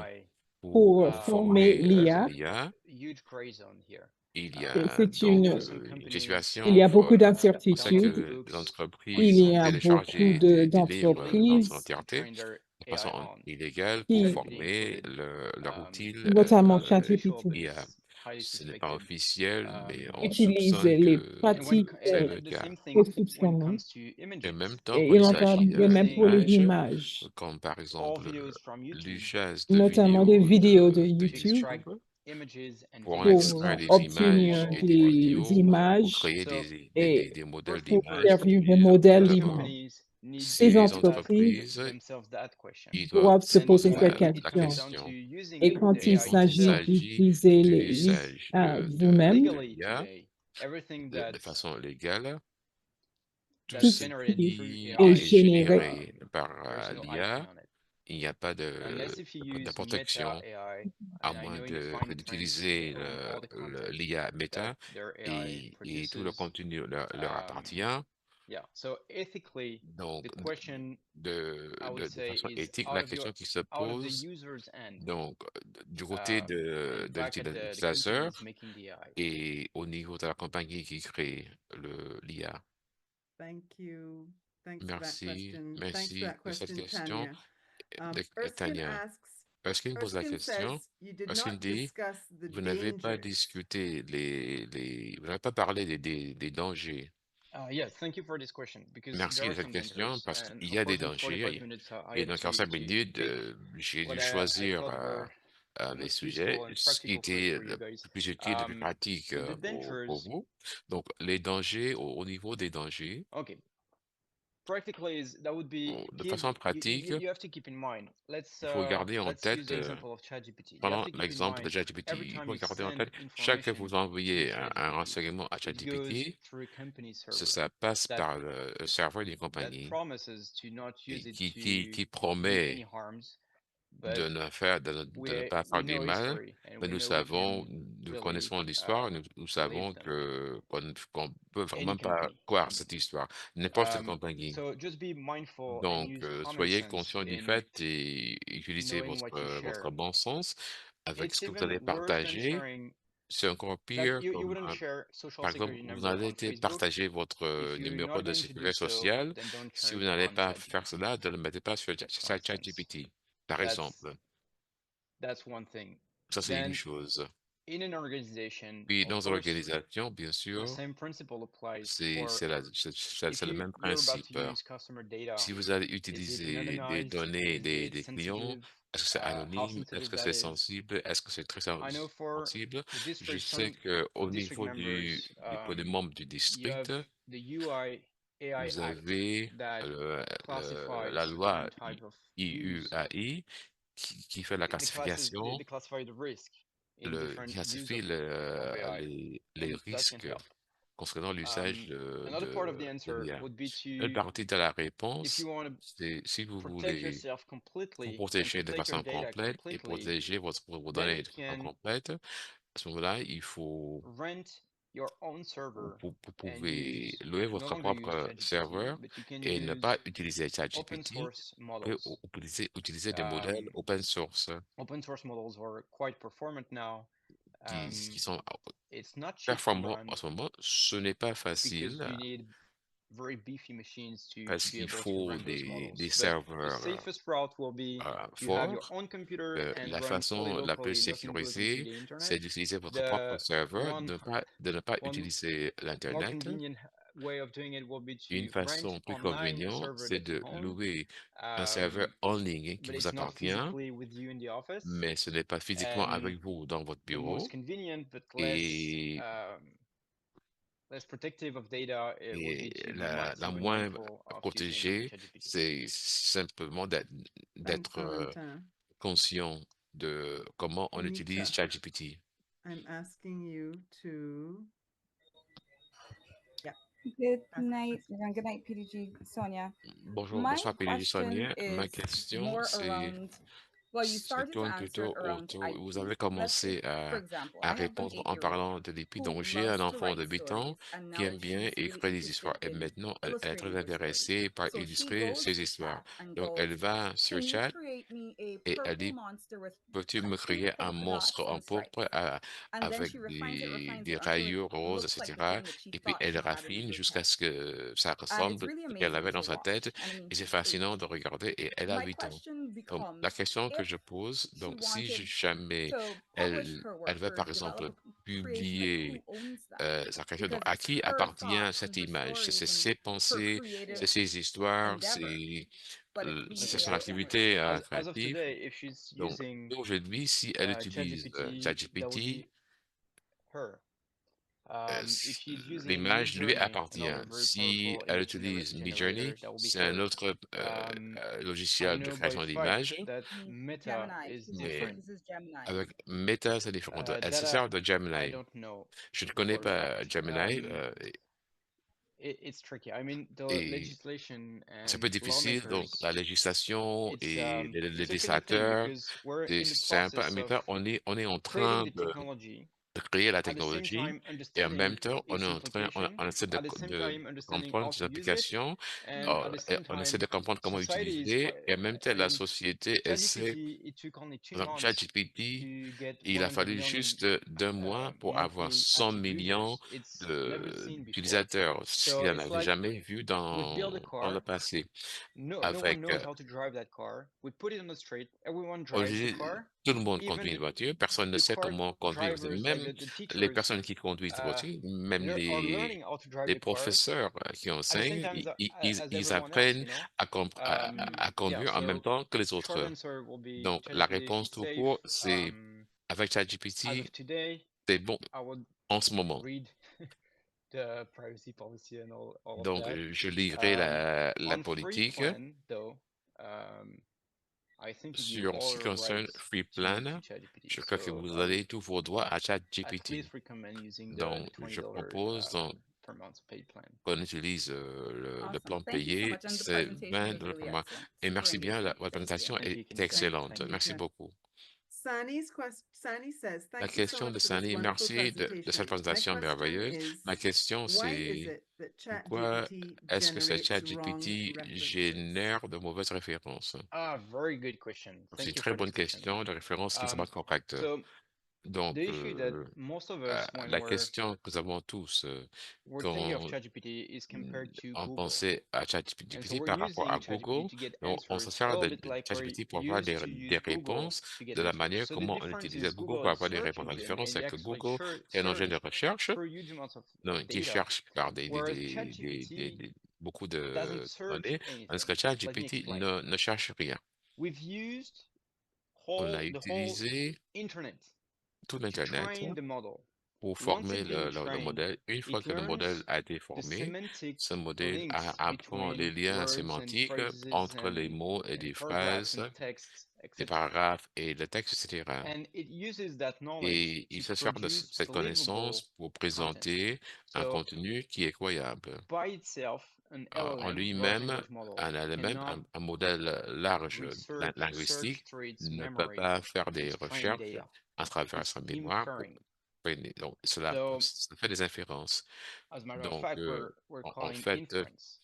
pour pour former former l'IA, l'IA, il y et a c'est donc une il situation. y a beaucoup On sait d'incertitudes. que les Il entreprises y ont a beaucoup téléchargé des livres dans son d'entreprises entièreté de façon illégale pour qui, former leur outil notamment ChatGPT, IA. Ce n'est pas officiel, mais on utilisent soupçonne les que pratiques c'est le cas. peu soupçonnées. Et en même temps, Et quand il il en va s'agit de même pour les d'images, images, comme par exemple l'usage de notamment des vidéos de de YouTube YouTube pour en pour extraire des images obtenir et des des vidéos, pour images créer et des modèles pour d'images. servir de modèle Tout d'abord, d'images. ces Ces entreprises entreprises, ils doivent doivent se se poser poser cette la question. question. Et quand il Et quand il s'agit s'agit d'utiliser de les l'usage vous-même, de l'IA de façon légale, tout tout ce ce qui qui est est généré généré par l'IA, il n'y a pas de protection, à moins d'utiliser l'IA Meta et tout le contenu leur appartient. Donc, de façon éthique, la question qui se pose, donc, du côté de l'utilisateur et au niveau de la compagnie qui crée l'IA. Merci, merci de cette question, Tania. Erskine pose la question. Erskine dit, vous n'avez pas discuté vous n'avez pas parlé des dangers. Merci de cette question parce qu'il y a des dangers. Et dans 45 minutes, j'ai dû choisir des sujets, ce qui était le plus utile, le plus pratique pour vous. Donc, les dangers, au niveau des dangers, de façon pratique, il faut garder en tête, prenons l'exemple de ChatGPT, il faut garder en tête, chaque fois que vous envoyez un renseignement à ChatGPT, ça passe par le serveur d'une compagnie qui promet de ne pas faire du mal, mais nous connaissons l'histoire, nous savons qu'on ne peut vraiment pas croire cette histoire, n'importe quelle compagnie. Donc, soyez conscient du fait et utilisez votre bon sens avec ce que vous allez partager. C'est encore pire, comme, par exemple, vous allez partager votre numéro de sécurité sociale. Si vous n'allez pas faire cela, ne le mettez pas sur ChatGPT, par exemple. Ça, c'est une chose. Puis, dans une organisation, bien sûr, c'est le même principe. Si vous allez utiliser des données des clients, est-ce que c'est anonyme? Est-ce que c'est sensible? Est-ce que c'est très sensible? Je sais qu'au niveau des membres du district, vous avez la loi IUAI qui fait la classification, qui classifie les risques concernant l'usage de l'IA. Une partie de la réponse, c'est si vous voulez vous protéger de façon complète et protéger vos données de façon complète, à ce moment-là, il faut Vous pouvez louer votre propre serveur et ne pas utiliser ChatGPT. Vous pouvez utiliser des modèles open source qui sont performants en ce moment. Ce n'est pas facile parce qu'il faut des serveurs forts. La façon la plus sécurisée, c'est d'utiliser votre propre serveur, de ne pas utiliser l'Internet. Une façon plus conveniente, c'est de louer un serveur en ligne qui vous appartient, mais ce n'est pas physiquement avec vous dans votre bureau. Et la moins protégée, c'est simplement d'être conscient de comment on utilise ChatGPT. I'm asking you to... Good night, good night, PDG Sonia. Bonsoir, PDG Sonia. Ma question, se tourne plutôt autour. Vous avez commencé à répondre en parlant de l'IP. Donc, j'ai un enfant de 8 ans qui aime bien écrire des histoires. Et maintenant, elle est très intéressée par illustrer ses histoires. Donc, elle va sur chat et elle dit, peux-tu me créer un monstre en pourpre avec des rayures roses, etc. Et puis, elle raffine jusqu'à ce que ça ressemble à ce qu'elle avait dans sa tête. Et c'est fascinant de regarder. Et elle a 8 ans. Donc, la question que je pose, donc si jamais elle veut par exemple publier sa création, donc à qui appartient cette image? C'est ses pensées, c'est ses histoires, c'est son activité créative. Donc aujourd'hui, si elle utilise ChatGPT, l'image lui appartient. Si elle utilise Midjourney, c'est un autre logiciel de création d'images. Mais avec Meta, c'est différent. Elle se sert de Gemini. Je ne connais pas Gemini. Et c'est un peu difficile. Donc, la législation et les législateurs, c'est un peu à mi-temps. On est en train de créer la technologie et en même temps, on essaie de comprendre les applications, on essaie de comprendre comment utiliser et en même temps, la société essaie. Donc, ChatGPT, il a fallu juste d'un mois pour avoir 100 millions d'utilisateurs, ce qu'il n'avait jamais vu dans le passé. Avec aujourd'hui, tout le monde conduit une voiture, personne ne sait comment conduire. Même les personnes qui conduisent des voitures, même les professeurs qui enseignent, ils apprennent à conduire en même temps que les autres. Donc, la réponse tout court, c'est avec ChatGPT, c'est bon en ce moment. Donc, je lirai la politique. Sur ce qui concerne Free Plan, je crois que vous avez tous vos droits à ChatGPT. Donc, je propose qu'on utilise le plan payé, c'est 20 $ par mois. Et merci bien, votre présentation est excellente. Merci beaucoup. La question de Sani, merci de cette présentation merveilleuse. Ma question, c'est pourquoi est-ce que ce ChatGPT génère de mauvaises références? C'est une très bonne question, de références qui ne sont pas correctes. Donc, la question que nous avons tous quand on pensait à ChatGPT par rapport à Google, on se sert de ChatGPT pour avoir des réponses de la manière comment on utilisait Google pour avoir des réponses. La différence, c'est que Google est un engin de recherche qui cherche par beaucoup de données, tandis que ChatGPT ne cherche rien. On a utilisé tout l'Internet pour former le modèle. Une fois que le modèle a été formé, ce modèle apprend les liens sémantiques entre les mots et des phrases, des paragraphes et le texte, etc. Et il se sert de cette connaissance pour présenter un contenu qui est croyable. En lui-même, un modèle large linguistique ne peut pas faire des recherches à travers sa mémoire Donc, cela fait des inférences. As a matter of Donc, fact, we're en calling fait, inference.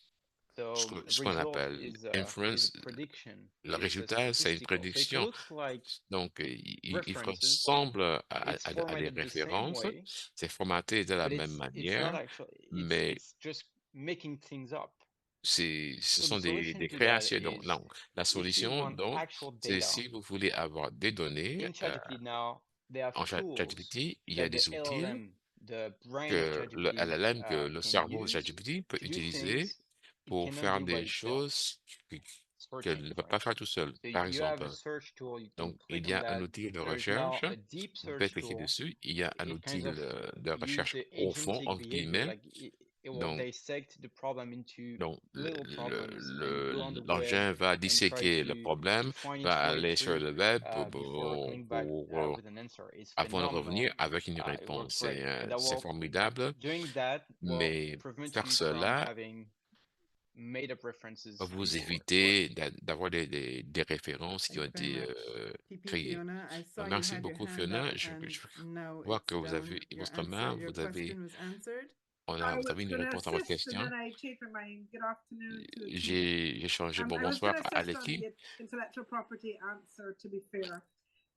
So ce qu'on result appelle is a inference, prediction. le It's a résultat, c'est une statistical. So it prédiction. looks like Donc, il references. ressemble It's à des formatted the same références. way, C'est formaté de la but même it's not manière, actually. mais It's just making things up. ce So the sont solution des to that créations. Donc, is non, la if you solution, want donc, actual c'est data. si vous voulez avoir des données In ChatGPT now, they have en tools ChatGPT, il y a that des the outils LLM, the brain of que le ChatGPT, LLM, que le can cerveau de use ChatGPT peut to do utiliser things it pour cannot faire do by des itself. choses qu'elle Searching, ne peut for pas faire instance. tout seul, So par you have a exemple. search tool, you can Donc, click il y on a un that. outil de There's now recherche. a deep Vous pouvez search cliquer tool. dessus. Il y a un It outil kind of de use recherche the profond, agentic entre behavior, guillemets. like it will Donc, dissect the problem into little problems and go on the web l'engin va and try disséquer le to problème, find its va way aller sur through le web before coming back with an answer. It's avant de phenomenal. revenir avec une It works réponse. great. And that C'est will, formidable, doing that will mais prevent faire you from cela having made up references va vous before. éviter d'avoir des références qui ont Thank you été very much. PP créées. Fiona, I saw you Merci had your beaucoup, hand Fiona. up Je and now vois it's que vous avez down. Your votre main, your vous avez, question was answered. vous avez une réponse à votre question. Good afternoon to the team. J'ai changé I was bonsoir going to à assist on l'équipe. the intellectual property answer, to be fair.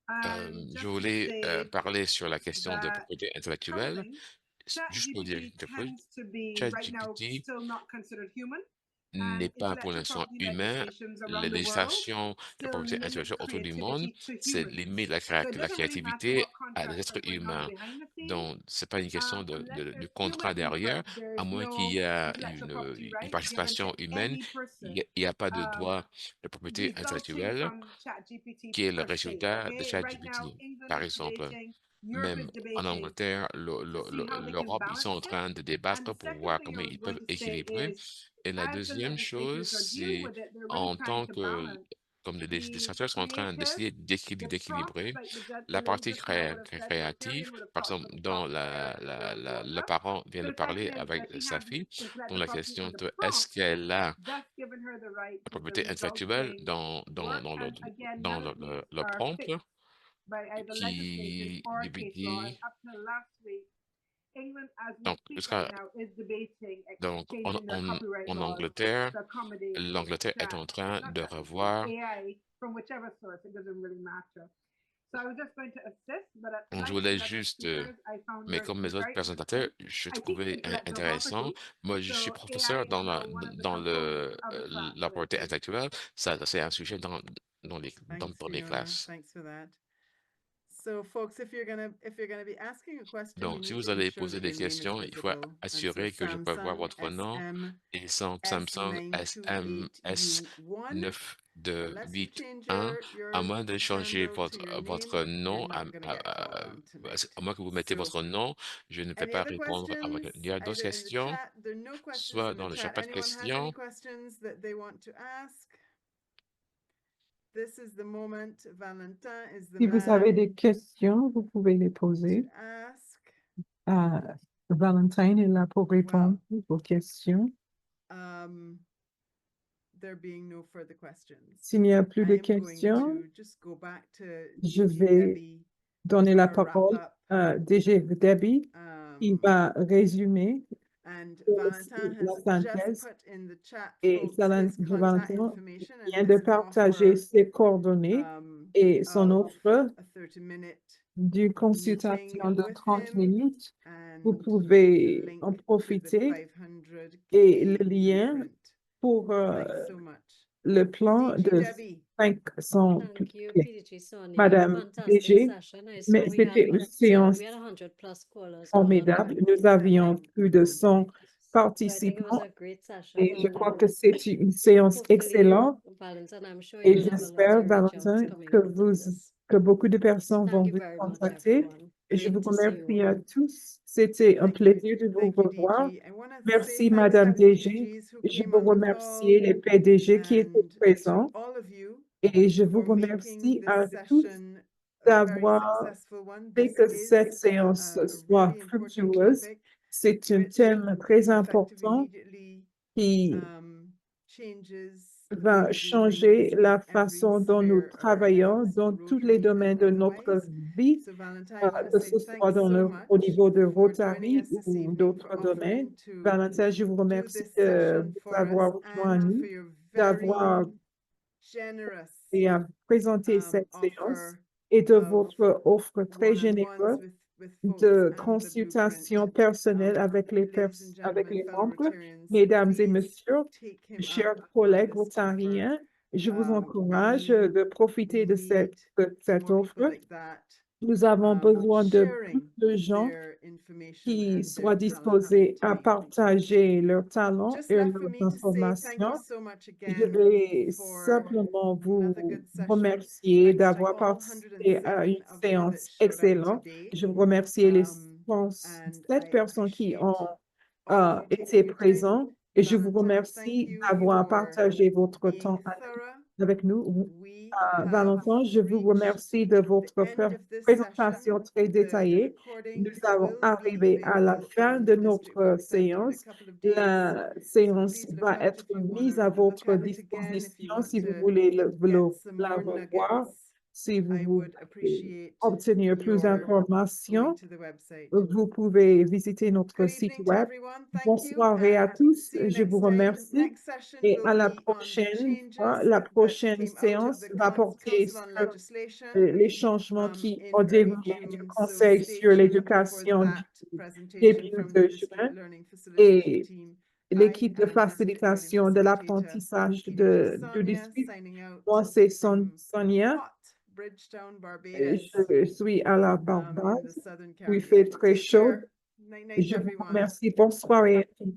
Je Just to voulais say parler sur la question de that propriété intellectuelle. coding, Juste pour dire ChatGPT quelque chose, tends to be right now ChatGPT still not considered human. n'est pas pour Intellectual l'instant property humain. legislations La around the world législation de still propriété limit intellectuelle autour du monde, creativity to c'est humans. limite So it la doesn't really matter créativité what à des contracts êtres are going on humains. behind the scenes. Donc, c'est pas une question Unless de there's contrat human derrière, input, there à is moins qu'il no y ait intellectual property une right given participation to humaine. any person. Il n'y a pas de droit de propriété Resulting intellectuelle from ChatGPT qui est le per se. résultat de Okay, right now ChatGPT. England Par is exemple, debating, Europe même is en debating Angleterre, to see how they can l'Europe, ils sont en balance it. train de And débattre the pour second voir thing I comment was ils going peuvent to say équilibrer. is, Et la as the deuxième chose, legislators are dealing c'est with it, they're really en trying tant to que, balance comme les the législateurs sont en train creative, d'essayer the d'équilibrer prompts, like the la lady partie just now would have said, créative, Marion would have par talked exemple, about the dont prompts that were le up. parent vient So de the question parler is, avec does she sa have fille. intellectual Donc la property question on the de est-ce prompt, qu'elle a thus giving her the right la to the propriété intellectuelle resulting work? And again, dans none of these le are prompt fixed by either legislation qui or case law. And dit, up till last week, England, as we donc, speak right now, is debating donc changing their copyright en laws Angleterre, to accommodate l'Angleterre est en train not de ChatGPT, revoir. AI from whichever source. It doesn't really matter. So I was just going to assist, but Je like voulais the other juste, speakers, I found mais yours comme to mes be autres very présentateurs, interesting. je I teach trouvais intellectual intéressant. property, Moi, je suis so professeur AI is now one of the dans components of the class la that I propriété teach. intellectuelle. Ça, c'est un sujet dans Thanks, les Fiona. classes. Thanks for that. So, folks, if you're gonna be asking a question, you Donc, si need vous to be allez sure poser that des your name is questions, il faut visible. And so assurer que je peux voir Samsung votre nom et Samsung SMS 92881. Unless you change 92881, à moins de changer handle to your votre name, you're nom, not gonna get called on tonight. à moins que vous mettez So, votre nom, je ne vais any pas other répondre à votre... questions? Il y a d'autres Either in the questions, chat, there are no questions soit in dans the le chat. chat, pas de Anyone have any questions. questions that they want to ask? This is the moment. Valentin is the Si vous avez man des questions, vous pouvez les to poser. ask. Valentine est là pour répondre aux questions. There being no further questions. S'il n'y a plus de I am going questions, to just go back to je DG vais Debbie donner to la do a parole wrap-up. à DG Debbie. Il va résumer And aussi Valentin la has just synthèse. put in the chat, Et folks, his contact Valentin information and vient de his partager offer ses coordonnées et son of offre a 30-minute d'une consultation de with 30 him minutes. Vous and the pouvez en link to the profiter 500K et le lien blueprint. pour Thanks so much. le plan DG de Debbie. 500 Thank you, pieds. PDG Sonia. Madame Fantastic DG, session. I mais saw we had c'était une séance we had 100 plus callers formidable. Nous avions plus de 100 So I think it was participants a great session. et je And, crois que c'est une séance hopefully, excellente Valentin, I'm sure et you'll have a lot j'espère, of reach outs Valentin, coming que out of this. que beaucoup de personnes vont Thank you vous very much, contacter. everyone. Et je Great vous to see remercie you. à tous. C'était un plaisir de vous revoir. DG. I want to say Merci, thanks Madame to the DG. PDGs who Je came vous on the remercie, call les PDG qui étaient and to présents. all of you Et je vous for making remercie à this tous session a very d'avoir successful one. fait This que is cette séance a soit really important fructueuse. topic C'est un which thème très in fact important immediately qui changes va changer la façon dont nous travaillons dans tous les domaines de notre vie, que ce soit au niveau de Rotary ou d'autres domaines. Valentin, je vous remercie de vous avoir rejoint nous, d'avoir et à présenter cette séance et de votre offre très généreuse de consultation personnelle avec les membres. Mesdames et messieurs, chers collègues rotariens, je vous encourage de profiter de cette offre. Nous avons besoin de plus de gens qui soient disposés à partager leurs talents et leurs informations. Je vais simplement vous remercier d'avoir participé à une séance excellente. Je vous remercie les 7 personnes qui ont été présentes et je vous remercie d'avoir partagé votre temps avec nous. Valentin, je vous remercie de votre présentation très détaillée. Nous avons arrivé à la fin de notre séance. La séance va être mise à votre disposition si vous voulez la revoir. Si vous voulez obtenir plus d'informations, vous pouvez visiter notre site web. Bonsoir à tous. Je vous remercie. Et à la prochaine fois, la prochaine séance va porter sur les changements qui ont déroulé du Conseil sur l'éducation du début de juin et l'équipe de facilitation de l'apprentissage du district. Moi, c'est Sonia. Je suis à la Barbade. Il fait très chaud. Je vous remercie. Bonsoir et à tous.